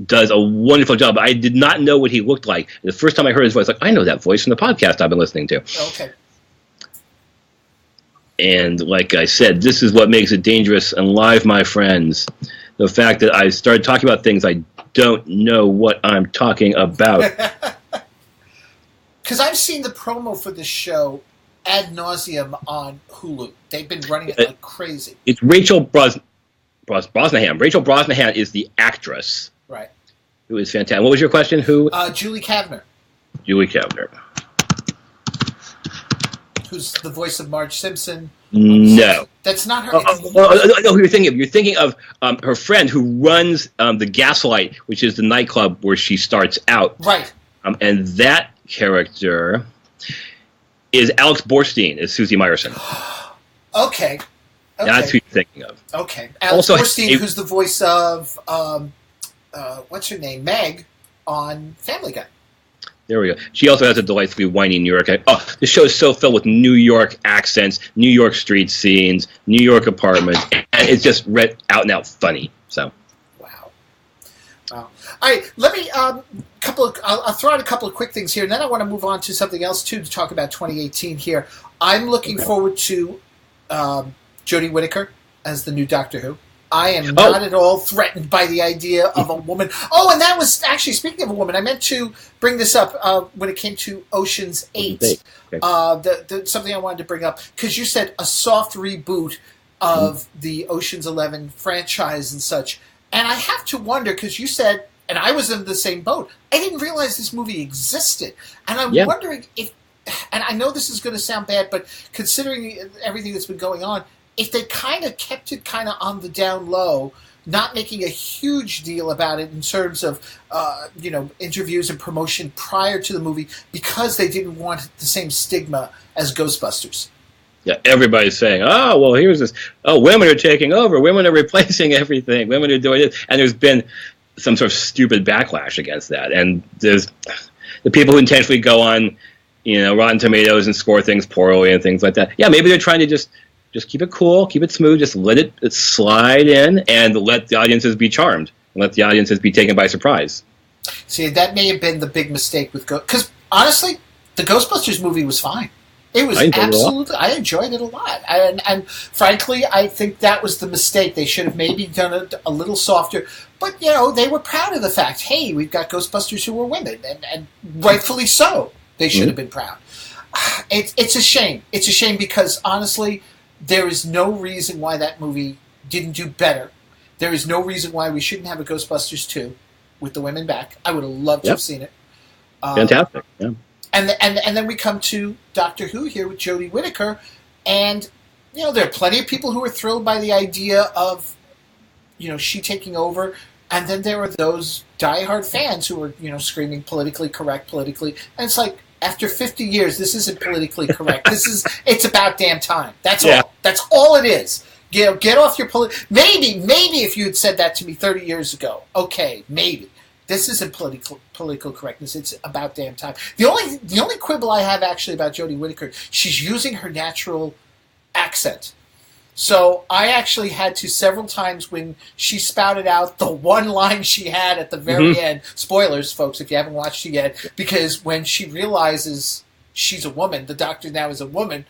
does a wonderful job. I did not know what he looked like. The first time I heard his voice, I know that voice from the podcast I've been listening to. Okay. And like I said, this is what makes it dangerous and live, my friends. The fact that I started talking about things I don't know what I'm talking about. Because I've seen the promo for this show ad nauseum on Hulu. They've been running it like crazy. It's Rachel Brosnahan. Rachel Brosnahan is the actress. Right. Who is fantastic. What was your question? Who? Julie Kavner. Julie Kavner. Who's the voice of Marge Simpson. No. That's not her. No, you're thinking of her friend who runs the Gaslight, which is the nightclub where she starts out. Right. And that character is Alex Borstein, is Susie Meyerson. Okay. Okay. That's who you're thinking of. Okay. Alex Also, Borstein, who's the voice of, what's her name? Meg on Family Guy. There we go. She also has a delightfully whiny New York. Oh, the show is so filled with New York accents, New York street scenes, New York apartments, and it's just out and out funny. So. Wow. All right, let me I'll throw out a couple of quick things here, and then I want to move on to something else too to talk about 2018 here. I'm looking forward to Jodie Whittaker as the new Doctor Who. I am not at all threatened by the idea of a woman. Oh, and that was actually, speaking of a woman, I meant to bring this up when it came to Ocean's 8. Okay. Something I wanted to bring up, because you said a soft reboot of the Ocean's 11 franchise and such. And I have to wonder, because you said, and I was in the same boat, I didn't realize this movie existed. And I'm wondering if, and I know this is going to sound bad, but considering everything that's been going on, if they kind of kept it kind of on the down low, not making a huge deal about it in terms of, interviews and promotion prior to the movie, because they didn't want the same stigma as Ghostbusters. Yeah, everybody's saying, oh, well, here's this. Oh, women are taking over. Women are replacing everything. Women are doing it. And there's been some sort of stupid backlash against that. And there's the people who intentionally go on, Rotten Tomatoes and score things poorly and things like that. Yeah, maybe they're trying to just keep it cool, keep it smooth, just let it slide in and let the audiences be charmed. And let the audiences be taken by surprise. See, that may have been the big mistake with because honestly, the Ghostbusters movie was fine. It was I enjoyed it a lot. And frankly, I think that was the mistake. They should have maybe done it a little softer. But, they were proud of the fact, hey, we've got Ghostbusters who are women. And rightfully so. They should have been proud. It's a shame. It's a shame because, honestly, there is no reason why that movie didn't do better. There is no reason why we shouldn't have a Ghostbusters 2 with the women back. I would have loved to have seen it. Fantastic, yeah. And then we come to Doctor Who here with Jodie Whittaker, and there are plenty of people who are thrilled by the idea of she taking over, and then there are those diehard fans who are screaming politically correct, and it's like, after 50 years, this isn't politically correct. It's about damn time. That's all. That's all it is. Get off your maybe if you had said that to me 30 years ago, okay, maybe. This isn't political correctness. It's about damn time. The only quibble I have actually about Jodie Whittaker, she's using her natural accent. So I actually had to several times when she spouted out the one line she had at the very end. Spoilers, folks, if you haven't watched it yet, because when she realizes she's a woman, the Doctor now is a woman,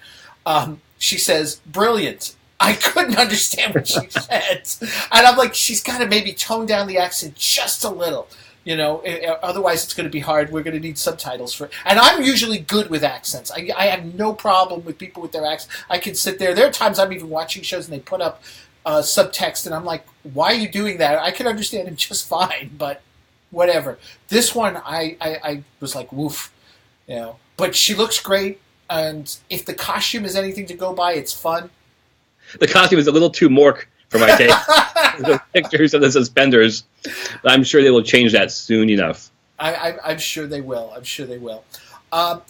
she says, "Brilliant." I couldn't understand what she said. And I'm like, she's got to maybe tone down the accent just a little. Otherwise it's going to be hard. We're going to need subtitles for it. And I'm usually good with accents. I have no problem with people with their accents. I can sit there. There are times I'm even watching shows and they put up subtext, and I'm like, why are you doing that? I can understand him just fine, but whatever. This one, I was like, woof. But she looks great, and if the costume is anything to go by, it's fun. The costume is a little too mork for my taste. The pictures of the suspenders. I'm sure they will change that soon enough. I'm sure they will.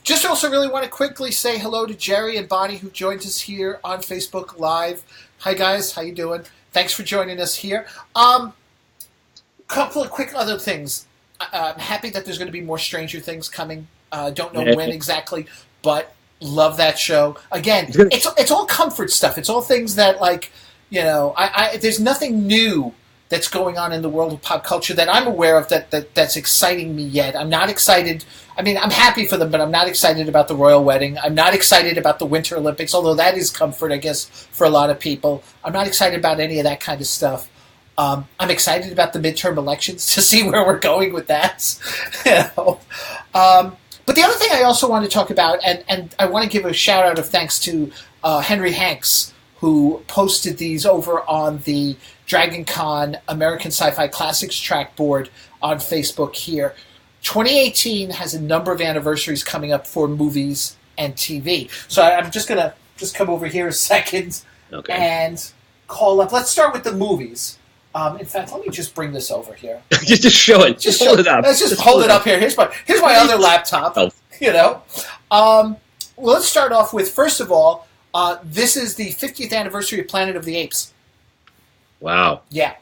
Just also really want to quickly say hello to Jerry and Bonnie, who joined us here on Facebook Live. Hi, guys. How you doing? Thanks for joining us here. Couple of quick other things. I'm happy that there's going to be more Stranger Things coming. Don't know when exactly, but love that show. Again, it's all comfort stuff. It's all things that, like, there's nothing new that's going on in the world of pop culture that I'm aware of that's exciting me yet. I'm not excited. I mean, I'm happy for them, but I'm not excited about the royal wedding. I'm not excited about the Winter Olympics, although that is comfort, I guess, for a lot of people. I'm not excited about any of that kind of stuff. I'm excited about the midterm elections to see where we're going with that. But the other thing I also want to talk about, and I want to give a shout-out of thanks to Henry Hanks, who posted these over on the Dragon Con American Sci-Fi Classics track board on Facebook here. 2018 has a number of anniversaries coming up for movies and TV. So I'm just going to come over here a second and call up. Let's start with the movies. In fact, let me just bring this over here. just show it. Just hold it up. Let's just hold it up here. Here's my other laptop. Well, let's start off with, first of all, This is the 50th anniversary of Planet of the Apes. Wow. Yeah.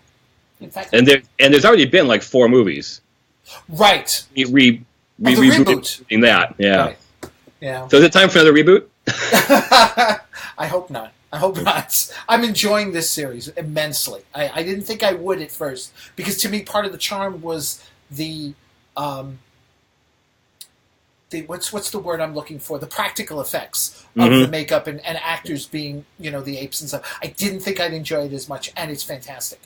In fact, And there's already been like 4 movies. Right. Rebooting that. Yeah. Right. Yeah. So is it time for another reboot? I hope not. I hope not. I'm enjoying this series immensely. I didn't think I would at first, because to me part of the charm was the what's the word I'm looking for? The practical effects of the makeup and actors being, the apes and stuff. I didn't think I'd enjoy it as much, and it's fantastic.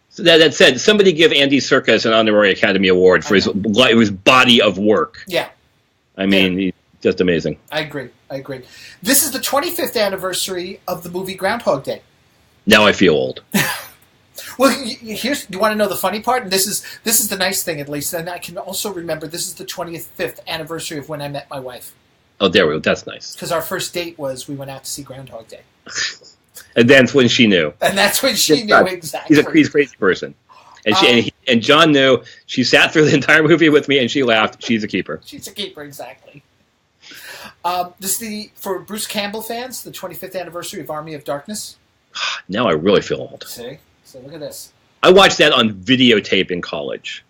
So that said, somebody give Andy Serkis an honorary Academy Award for his body of work. Yeah. I mean, he's just amazing. I agree. This is the 25th anniversary of the movie Groundhog Day. Now I feel old. Well, you want to know the funny part? And this is the nice thing, at least. And I can also remember this is the 25th anniversary of when I met my wife. Oh, there we go. That's nice. Because our first date was we went out to see Groundhog Day. And that's when she knew. And that's when she knew, exactly. He's a crazy person. And and John knew. She sat through the entire movie with me, and she laughed. She's a keeper. She's a keeper, exactly. This is for Bruce Campbell fans, the 25th anniversary of Army of Darkness. Now I really feel old. See? So look at this. I watched that on videotape in college.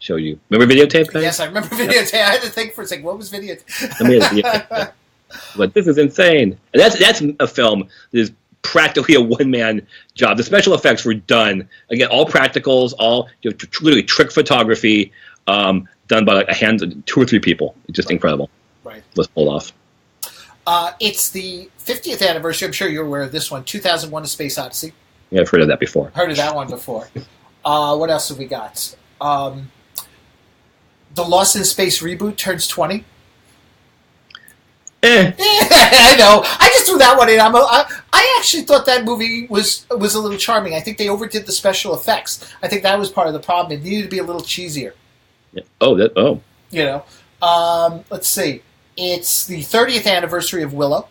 Show you. Remember videotape, guys? Yes, I remember videotape. I had to think for a second. What was videotape? Let me have videotape. But this is insane. And that's a film that is practically a one-man job. The special effects were done, again, all practicals, all literally trick photography, done by like a hand, 2 or 3 people. It's just incredible. Right. Let's pull it off. It's the 50th anniversary. I'm sure you're aware of this one. 2001: A Space Odyssey. Yeah, I've heard of that before. Heard of that one before. What else have we got? The Lost in Space reboot turns 20. I know. I just threw that one in. I actually thought that movie was a little charming. I think they overdid the special effects. I think that was part of the problem. It needed to be a little cheesier. Yeah. Oh. Let's see. It's the 30th anniversary of Willow.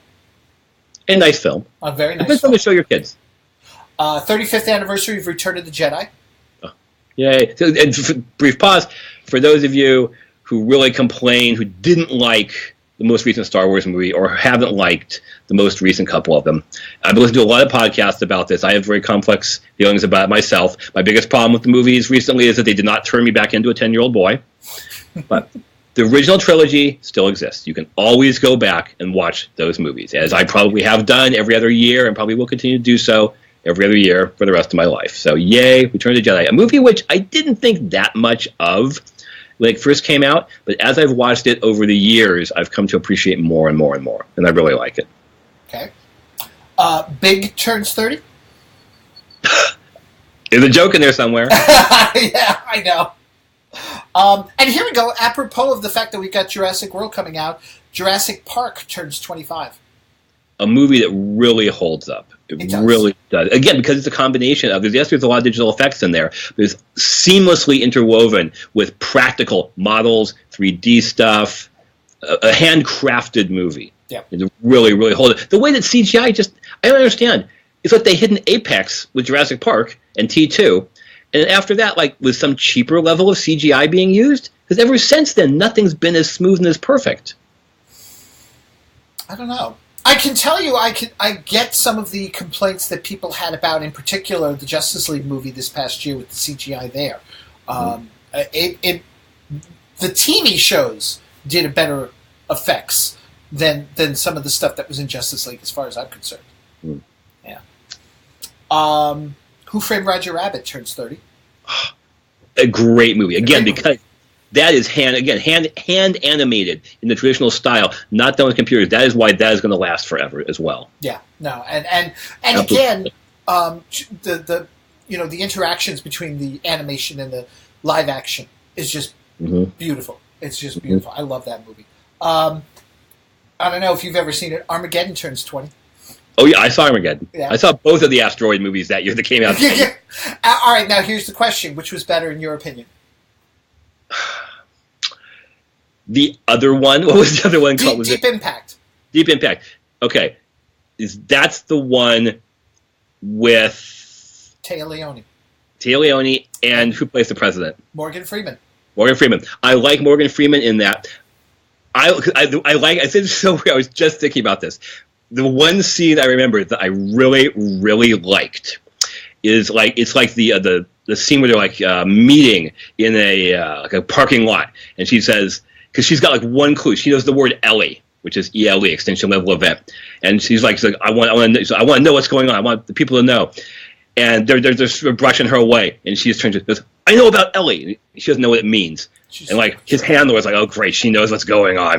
A nice film. A very nice film. To show your kids. 35th anniversary of Return of the Jedi. Oh. Yay. So, and brief pause. For those of you who really complain, who didn't like the most recent Star Wars movie or haven't liked the most recent couple of them, I've listened to a lot of podcasts about this. I have very complex feelings about it myself. My biggest problem with the movies recently is that they did not turn me back into a 10-year-old boy. But the original trilogy still exists. You can always go back and watch those movies, as I probably have done every other year and probably will continue to do so every other year for the rest of my life. So yay, Return of the Jedi, a movie which I didn't think that much of when it first came out, but as I've watched it over the years, I've come to appreciate more and more and more, and I really like it. Okay. Big turns 30? There's a joke in there somewhere. Yeah, I know. And here we go. Apropos of the fact that we got Jurassic World coming out, Jurassic Park turns 25. A movie that really holds up. It really does. Again, because it's a combination of, there's a lot of digital effects in there, but it's seamlessly interwoven with practical models, 3D stuff, a handcrafted movie. Yeah. It really, really holds it. The way that CGI I don't understand. It's like they hit an apex with Jurassic Park and T2, and after that, like, with some cheaper level of CGI being used, because ever since then, nothing's been as smooth and as perfect. I don't know. I can tell you, I get some of the complaints that people had about, in particular, the Justice League movie this past year with the CGI there. The TV shows did a better effects than some of the stuff that was in Justice League, as far as I'm concerned. Yeah. Who Framed Roger Rabbit turns 30. A great movie. Again, because that is hand animated in the traditional style, not done with computers. That is why that is going to last forever as well. Yeah, no, and again, the interactions between the animation and the live action is just beautiful. It's just beautiful. I love that movie. I don't know if you've ever seen it. Armageddon turns 20. Oh yeah, I saw Armageddon. Yeah. I saw both of the asteroid movies that year that came out. All right, now here's the question: which was better in your opinion? The other one, what was the other one called? Deep Impact. Deep Impact. Okay, that's the one with Téa Leone, and who plays the president? Morgan Freeman. I like Morgan Freeman in that. I said so weird. I was just thinking about this. the one scene I remember that I really, really liked is it's like the scene where they're like meeting in a parking lot, and she says, because she's got like one clue, she knows the word Ellie, which is ELE, extension level event, and she's like I want to know what's going on. I want the people to know, and they're just brushing her away, and she's trying to goes, I know about Ellie. She doesn't know what it means. And like his handler was like, oh great, she knows what's going on,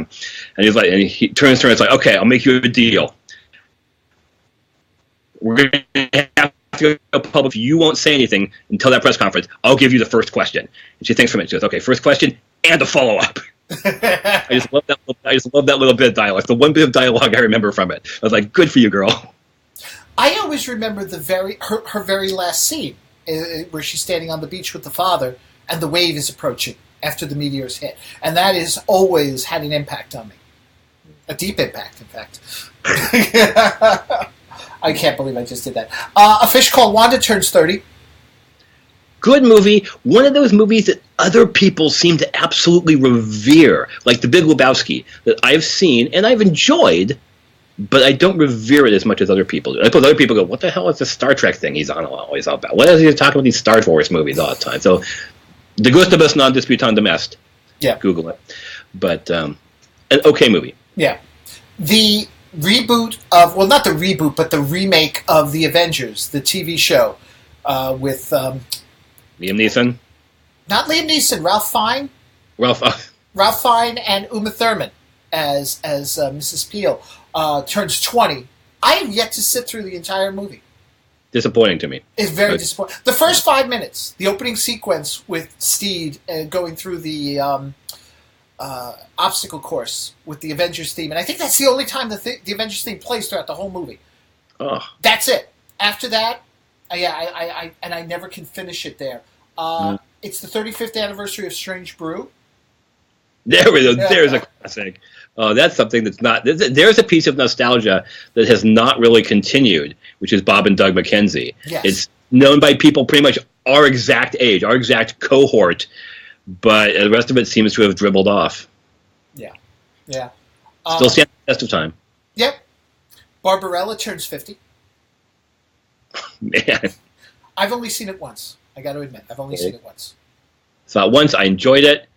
and he's like, and he turns to her and it's like, okay, I'll make you a deal. We're gonna have to go public. You won't say anything until that press conference. I'll give you the first question. And she thinks for a minute. She goes, okay, first question and a follow up. I just love that little bit of dialogue. The one bit of dialogue I remember from it. I was like, good for you, girl. I always remember her very last scene where she's standing on the beach with the father and the wave is approaching after the meteors hit. And that has always had an impact on me. A deep impact, in fact. I can't believe I just did that. A Fish Called Wanda turns 30. Good movie. One of those movies that other people seem to absolutely revere, like The Big Lebowski, that I've seen and I've enjoyed, but I don't revere it as much as other people do. I suppose other people go, what the hell is this Star Trek thing he's always about? What is he talking about these Star Wars movies all the time? So, De Gustibus Non Disputam Est. Yeah. Google it. But, an okay movie. Yeah. The reboot of, well, not the reboot, but the remake of The Avengers, the TV show, with... Liam Neeson? Not Liam Neeson, Ralph Fiennes. Ralph Fiennes and Uma Thurman as Mrs. Peel turns 20. I have yet to sit through the entire movie. Disappointing to me. It's very disappointing. The first 5 minutes, the opening sequence with Steed going through the obstacle course with the Avengers theme, and I think that's the only time the Avengers theme plays throughout the whole movie. Oh. That's it. After that, I never can finish it there. It's the 35th anniversary of Strange Brew. There we go. There's a classic. That's something that's not... There's a piece of nostalgia that has not really continued, which is Bob and Doug McKenzie. Yes. It's known by people pretty much our exact age, our exact cohort, but the rest of it seems to have dribbled off. Yeah. Yeah. Still stands the test of time. Yep. Barbarella turns 50. Man. I've only seen it once. I got to admit, I've only seen it once. Saw it once. I enjoyed it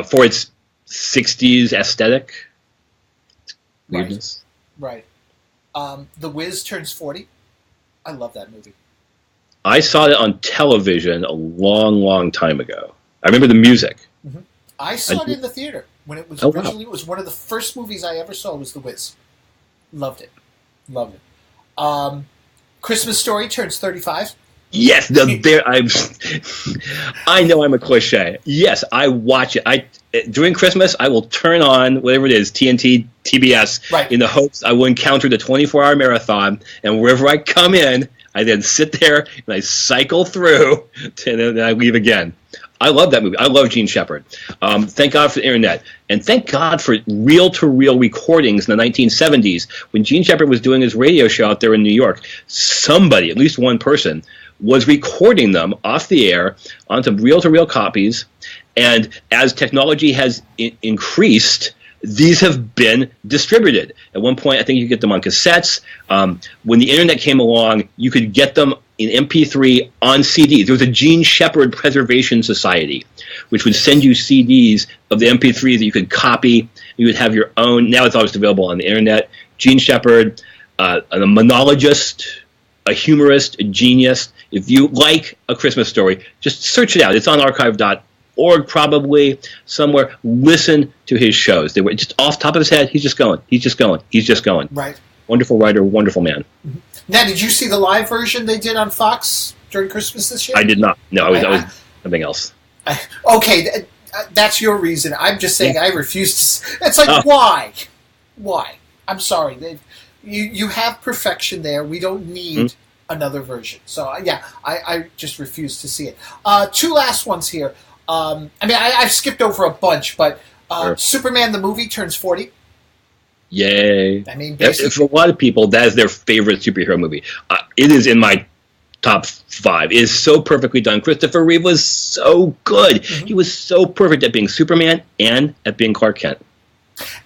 for its 60s aesthetic. Weirdness. Right. The Wiz turns 40. I love that movie. I saw it on television a long, long time ago. I remember the music. Mm-hmm. I saw it in the theater when it was originally. It was one of the first movies I ever saw. Was The Wiz. Loved it. Loved it. Christmas Story turns 35. Yes, I know I'm a cliche. Yes, I watch it. During Christmas, I will turn on whatever it is, TNT, TBS, in the hopes I will encounter the 24-hour marathon, and wherever I come in, I then sit there and I cycle through, and then I leave again. I love that movie. I love Gene Shepard. Thank God for the internet. And thank God for reel-to-reel recordings in the 1970s. When Gene Shepard was doing his radio show out there in New York, somebody, at least one person, was recording them off the air onto reel-to-reel copies. And as technology has increased, these have been distributed. At one point, I think you could get them on cassettes. When the internet came along, you could get them in MP3 on CDs. There was a Gene Shepard Preservation Society, which would send you CDs of the MP3 that you could copy. You would have your own. Now it's always available on the internet. Gene Shepard, a monologist, a humorist, a genius. If you like A Christmas Story, just search it out. It's on archive.org probably, somewhere. Listen to his shows. They were just off the top of his head. He's just going. He's just going. He's just going. Right. Wonderful writer, wonderful man. Mm-hmm. Now, did you see the live version they did on Fox during Christmas this year? I did not. No, I was something else. Okay, that's your reason. I'm just saying I refuse to. It's like, why? Why? I'm sorry. You have perfection there. We don't need another version. So, I just refuse to see it. Two last ones here. I've skipped over a bunch, but Superman the movie turns 40. Yay. I mean, for a lot of people, that is their favorite superhero movie. It is in my top 5. It is so perfectly done. Christopher Reeve was so good. Mm-hmm. He was so perfect at being Superman and at being Clark Kent.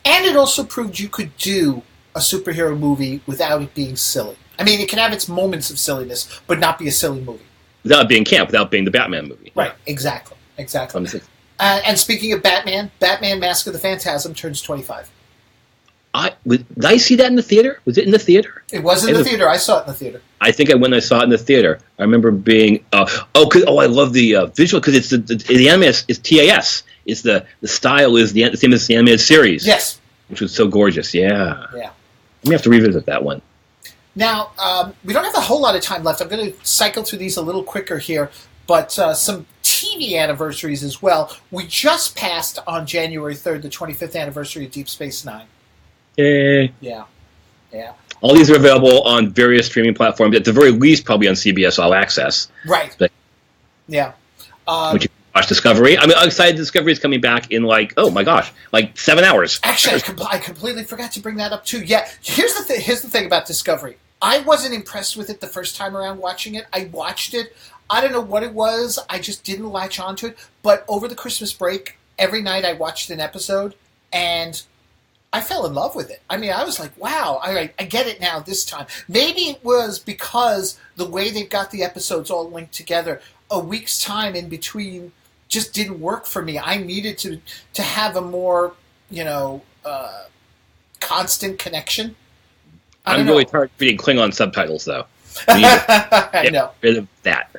And it also proved you could do a superhero movie without it being silly. I mean, it can have its moments of silliness, but not be a silly movie. Without being camp, without being the Batman movie. Right, exactly. And speaking of Batman Mask of the Phantasm turns 25. Did I see that in the theater? Was it in the theater? It was in the theater. I saw it in the theater. I think when I saw it in the theater, I remember being I love the visual because it's the anime is TAS. It's the style is the same as the animated series. Yes, which was so gorgeous. Yeah. Yeah. We have to revisit that one. Now we don't have a whole lot of time left. I'm going to cycle through these a little quicker here, but some TV anniversaries as well. We just passed on January 3rd the 25th anniversary of Deep Space Nine. Yay. Yeah. All these are available on various streaming platforms. At the very least, probably on CBS All Access. Right. But, yeah. Which you can watch Discovery. I'm excited Discovery is coming back in 7 hours. Actually, I completely forgot to bring that up too. Yeah. Here's the thing about Discovery. I wasn't impressed with it the first time around watching it. I watched it. I don't know what it was. I just didn't latch onto it. But over the Christmas break, every night I watched an episode, and I fell in love with it. I mean, I was like, wow, I get it now this time. Maybe it was because the way they've got the episodes all linked together, a week's time in between just didn't work for me. I needed to have a more, constant connection. I'm really tired of reading Klingon subtitles, though. I know. Get rid of that.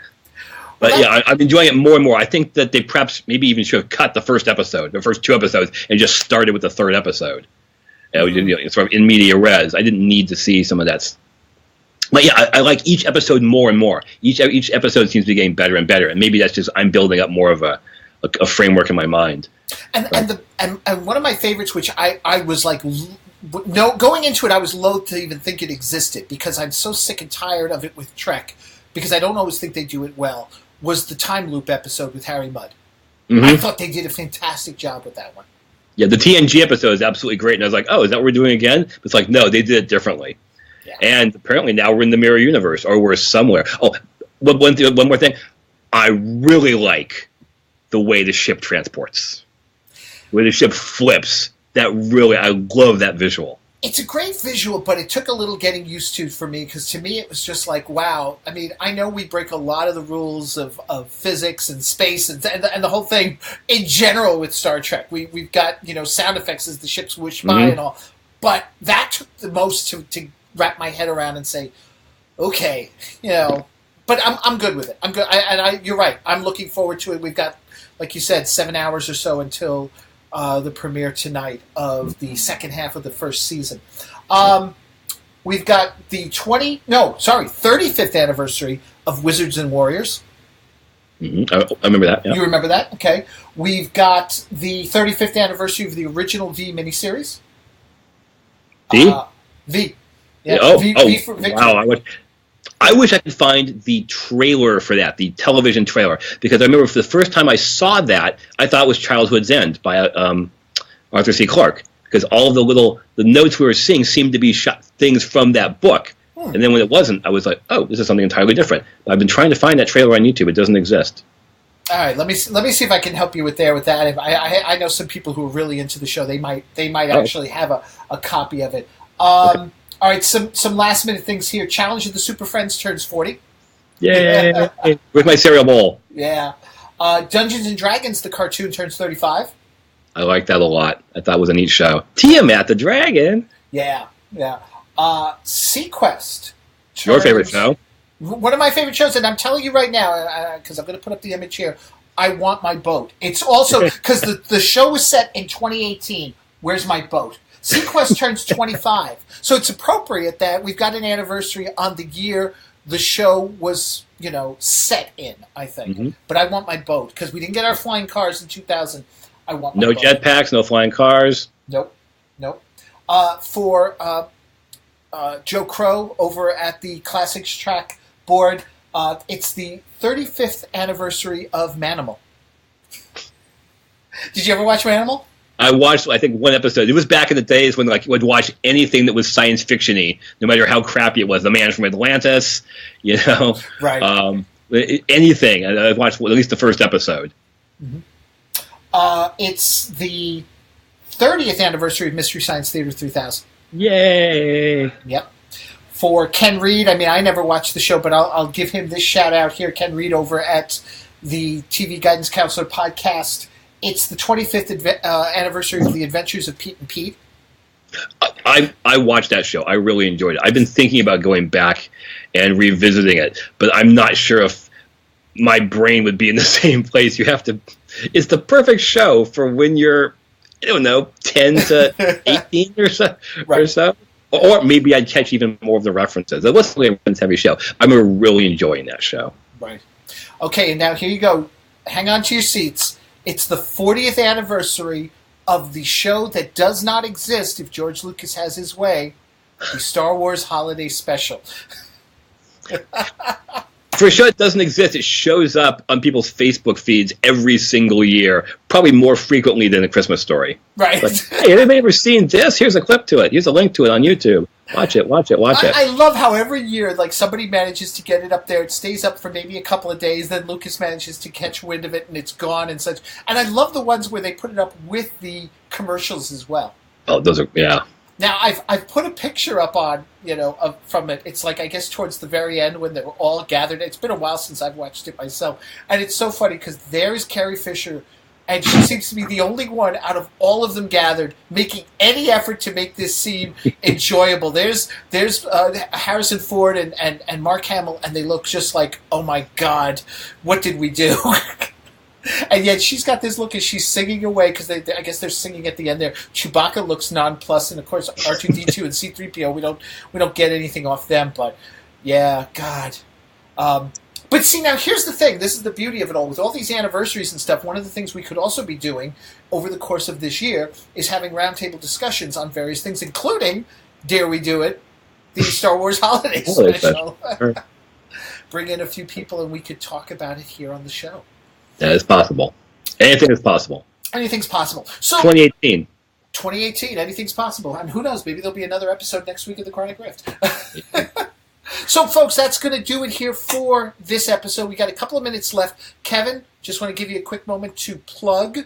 But I'm enjoying it more and more. I think that they perhaps maybe even should have cut the first 2 episodes, and just started with the 3rd episode. Sort of in media res. I didn't need to see some of that. But I like each episode more and more. Each episode seems to be getting better and better, and maybe that's just I'm building up more of a framework in my mind. And one of my favorites, which I was like, going into it, I was loath to even think it existed because I'm so sick and tired of it with Trek, because I don't always think they do it well, was the time loop episode with Harry Mudd. Mm-hmm. I thought they did a fantastic job with that one. Yeah, the TNG episode is absolutely great, and I was like, oh, is that what we're doing again? But it's like, no, they did it differently. Yeah. And apparently now we're in the mirror universe, or we're somewhere. Oh, one more thing. I really like the way the ship transports. The way the ship flips. I love that visual. It's a great visual, but it took a little getting used to for me, because to me it was just like, wow. I mean, I know we break a lot of the rules of physics and space and the whole thing in general with Star Trek. We've got, sound effects as the ships whoosh by and all. But that took the most to wrap my head around and say, okay, But I'm good with it. I'm good. You're right. I'm looking forward to it. We've got, like you said, 7 hours or so until the premiere tonight of the second half of the first season. We've got the 35th anniversary of Wizards and Warriors. Mm-hmm. I remember that. Yeah. You remember that? Okay. We've got the 35th anniversary of the original V miniseries. V? V. Yeah, V for Victory. Wow. I wish I could find the trailer for that, the television trailer, because I remember for the first time I saw that, I thought it was Childhood's End by Arthur C. Clarke, because all of the notes we were seeing seemed to be things from that book. And then when it wasn't, I was like, oh, this is something entirely different. But I've been trying to find that trailer on YouTube. It doesn't exist. All right, let me see if I can help you with that. If I know some people who are really into the show. They might actually have a copy of it. Okay. All right, some last minute things here. Challenge of the Super Friends turns 40. Yay! With my cereal bowl. Yeah. Dungeons and Dragons, the cartoon, turns 35. I like that a lot. I thought it was a neat show. Tiamat the Dragon. Yeah. Sequest. Your favorite show? One of my favorite shows, and I'm telling you right now, because I'm going to put up the image here, I Want My Boat. It's also, because the show was set in 2018, Where's My Boat? Sequest turns 25. So it's appropriate that we've got an anniversary on the year the show was, set in, I think. Mm-hmm. But I Want My Boat, because we didn't get our flying cars in 2000. I want my boat. No jetpacks, no flying cars. Nope. For Joe Crow over at the Classics Track board, it's the 35th anniversary of Manimal. Did you ever watch Manimal? I watched, I think, one episode. It was back in the days when you would watch anything that was science fiction-y, no matter how crappy it was. The Man from Atlantis, Right. Anything. I watched at least the first episode. Mm-hmm. It's the 30th anniversary of Mystery Science Theater 3000. Yay! Yep. For Ken Reed, I mean, I never watched the show, but I'll give him this shout out here. Ken Reed over at the TV Guidance Counselor podcast. It's the 25th anniversary of the Adventures of Pete and Pete. I watched that show. I really enjoyed it. I've been thinking about going back and revisiting it, but I'm not sure if my brain would be in the same place. It's the perfect show for when you're, I don't know, 10 to 18 or so. Right. Or so. Or maybe I'd catch even more of the references. It wasn't really a reference-heavy show. I'm really enjoying that show. Right. Okay, and now here you go. Hang on to your seats. It's the 40th anniversary of the show that does not exist, if George Lucas has his way, the Star Wars Holiday Special. For a show that doesn't exist, it shows up on people's Facebook feeds every single year, probably more frequently than A Christmas Story. Right. Like, hey, anybody ever seen this? Here's a clip to it. Here's a link to it on YouTube. Watch it. I love how every year, like, somebody manages to get it up there. It stays up for maybe a couple of days. Then Lucas manages to catch wind of it, and it's gone and such. And I love the ones where they put it up with the commercials as well. Oh, those are, yeah. Now, I've put a picture up on, from it. It's like, I guess, towards the very end when they were all gathered. It's been a while since I've watched it myself. And it's so funny because there's Carrie Fisher, and she seems to be the only one out of all of them gathered making any effort to make this scene enjoyable. There's Harrison Ford and Mark Hamill, and they look just like, oh my God, what did we do? And yet she's got this look as she's singing away, because I guess they're singing at the end there. Chewbacca looks nonplussed, and of course R2-D2 and C-3PO, we don't get anything off them. But yeah, God. But see, now here's the thing. This is the beauty of it all. With all these anniversaries and stuff, one of the things we could also be doing over the course of this year is having roundtable discussions on various things, including, dare we do it, the Star Wars Holiday Special. Bring in a few people and we could talk about it here on the show. That is possible. Anything is possible. Anything's possible. So 2018, anything's possible. And who knows, maybe there'll be another episode next week of the Chronic Rift. So, folks, that's going to do it here for this episode. We got a couple of minutes left. Kevin, just want to give you a quick moment to plug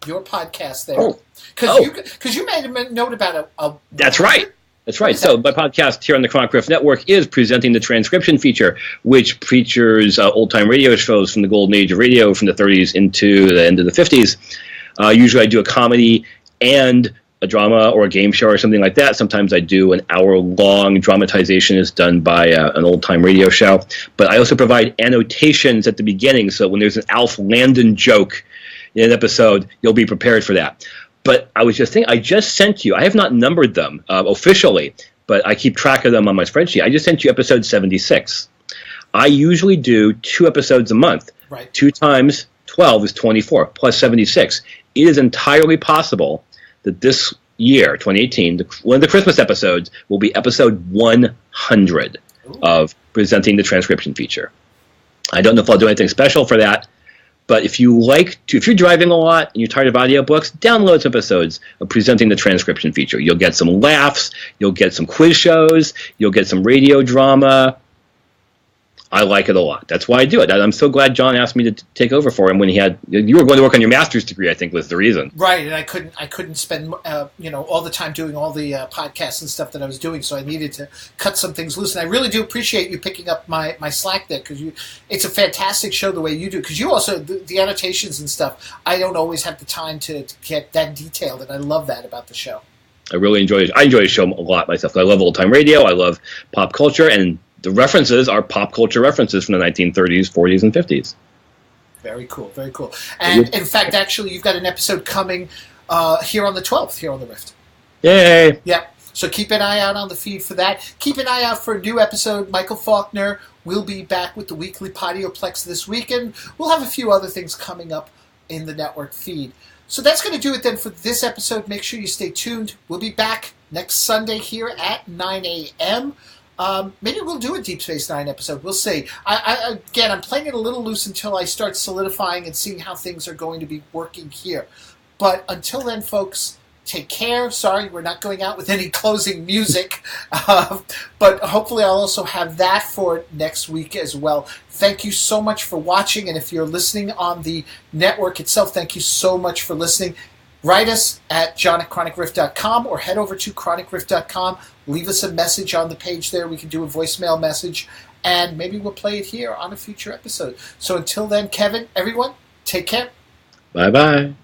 your podcast there. Because you made a note about a That's right. That's right. So my podcast here on the Chronic Rift Network is presenting the transcription feature, which features old-time radio shows from the golden age of radio from the 30s into the end of the 50s. Usually I do a comedy and a drama or a game show or something like that. Sometimes I do an hour-long dramatization is done by an old-time radio show. But I also provide annotations at the beginning, so when there's an Alf Landon joke in an episode, you'll be prepared for that. But I was just thinking, I just sent you, I have not numbered them officially, but I keep track of them on my spreadsheet. I just sent you episode 76. I usually do 2 episodes a month. Right. 2 times 12 is 24, plus 76. It is entirely possible that this year, 2018, one of the Christmas episodes will be episode 100 of presenting the transcription feature. I don't know if I'll do anything special for that. But if you're driving a lot and you're tired of audiobooks, download some episodes of presenting the transcription feature. You'll get some laughs, you'll get some quiz shows, you'll get some radio drama. I like it a lot. That's why I do it. I'm so glad John asked me to take over for him when you were going to work on your master's degree, I think was the reason. Right, and I couldn't spend all the time doing all the podcasts and stuff that I was doing, so I needed to cut some things loose. And I really do appreciate you picking up my slack there, because it's a fantastic show the way you do. Because you also the annotations and stuff. I don't always have the time to get that detailed, and I love that about the show. I really enjoy it. I enjoy the show a lot myself. I love old time radio. I love pop culture, and the references are pop culture references from the 1930s, 40s, and 50s. Very cool, very cool. And in fact, actually, you've got an episode coming here on the 12th, here on the Rift. Yay! Yeah, so keep an eye out on the feed for that. Keep an eye out for a new episode. Michael Faulkner will be back with the weekly Podioplex this week, and we'll have a few other things coming up in the network feed. So that's going to do it then for this episode. Make sure you stay tuned. We'll be back next Sunday here at 9 a.m., maybe we'll do a Deep Space Nine episode. We'll see. Again, I'm playing it a little loose until I start solidifying and seeing how things are going to be working here. But until then, folks, take care. Sorry, we're not going out with any closing music. But hopefully I'll also have that for next week as well. Thank you so much for watching. And if you're listening on the network itself, thank you so much for listening. Write us at john@chronicriff.com or head over to chronicriff.com. Leave us a message on the page there. We can do a voicemail message, and maybe we'll play it here on a future episode. So until then, Kevin, everyone, take care. Bye-bye.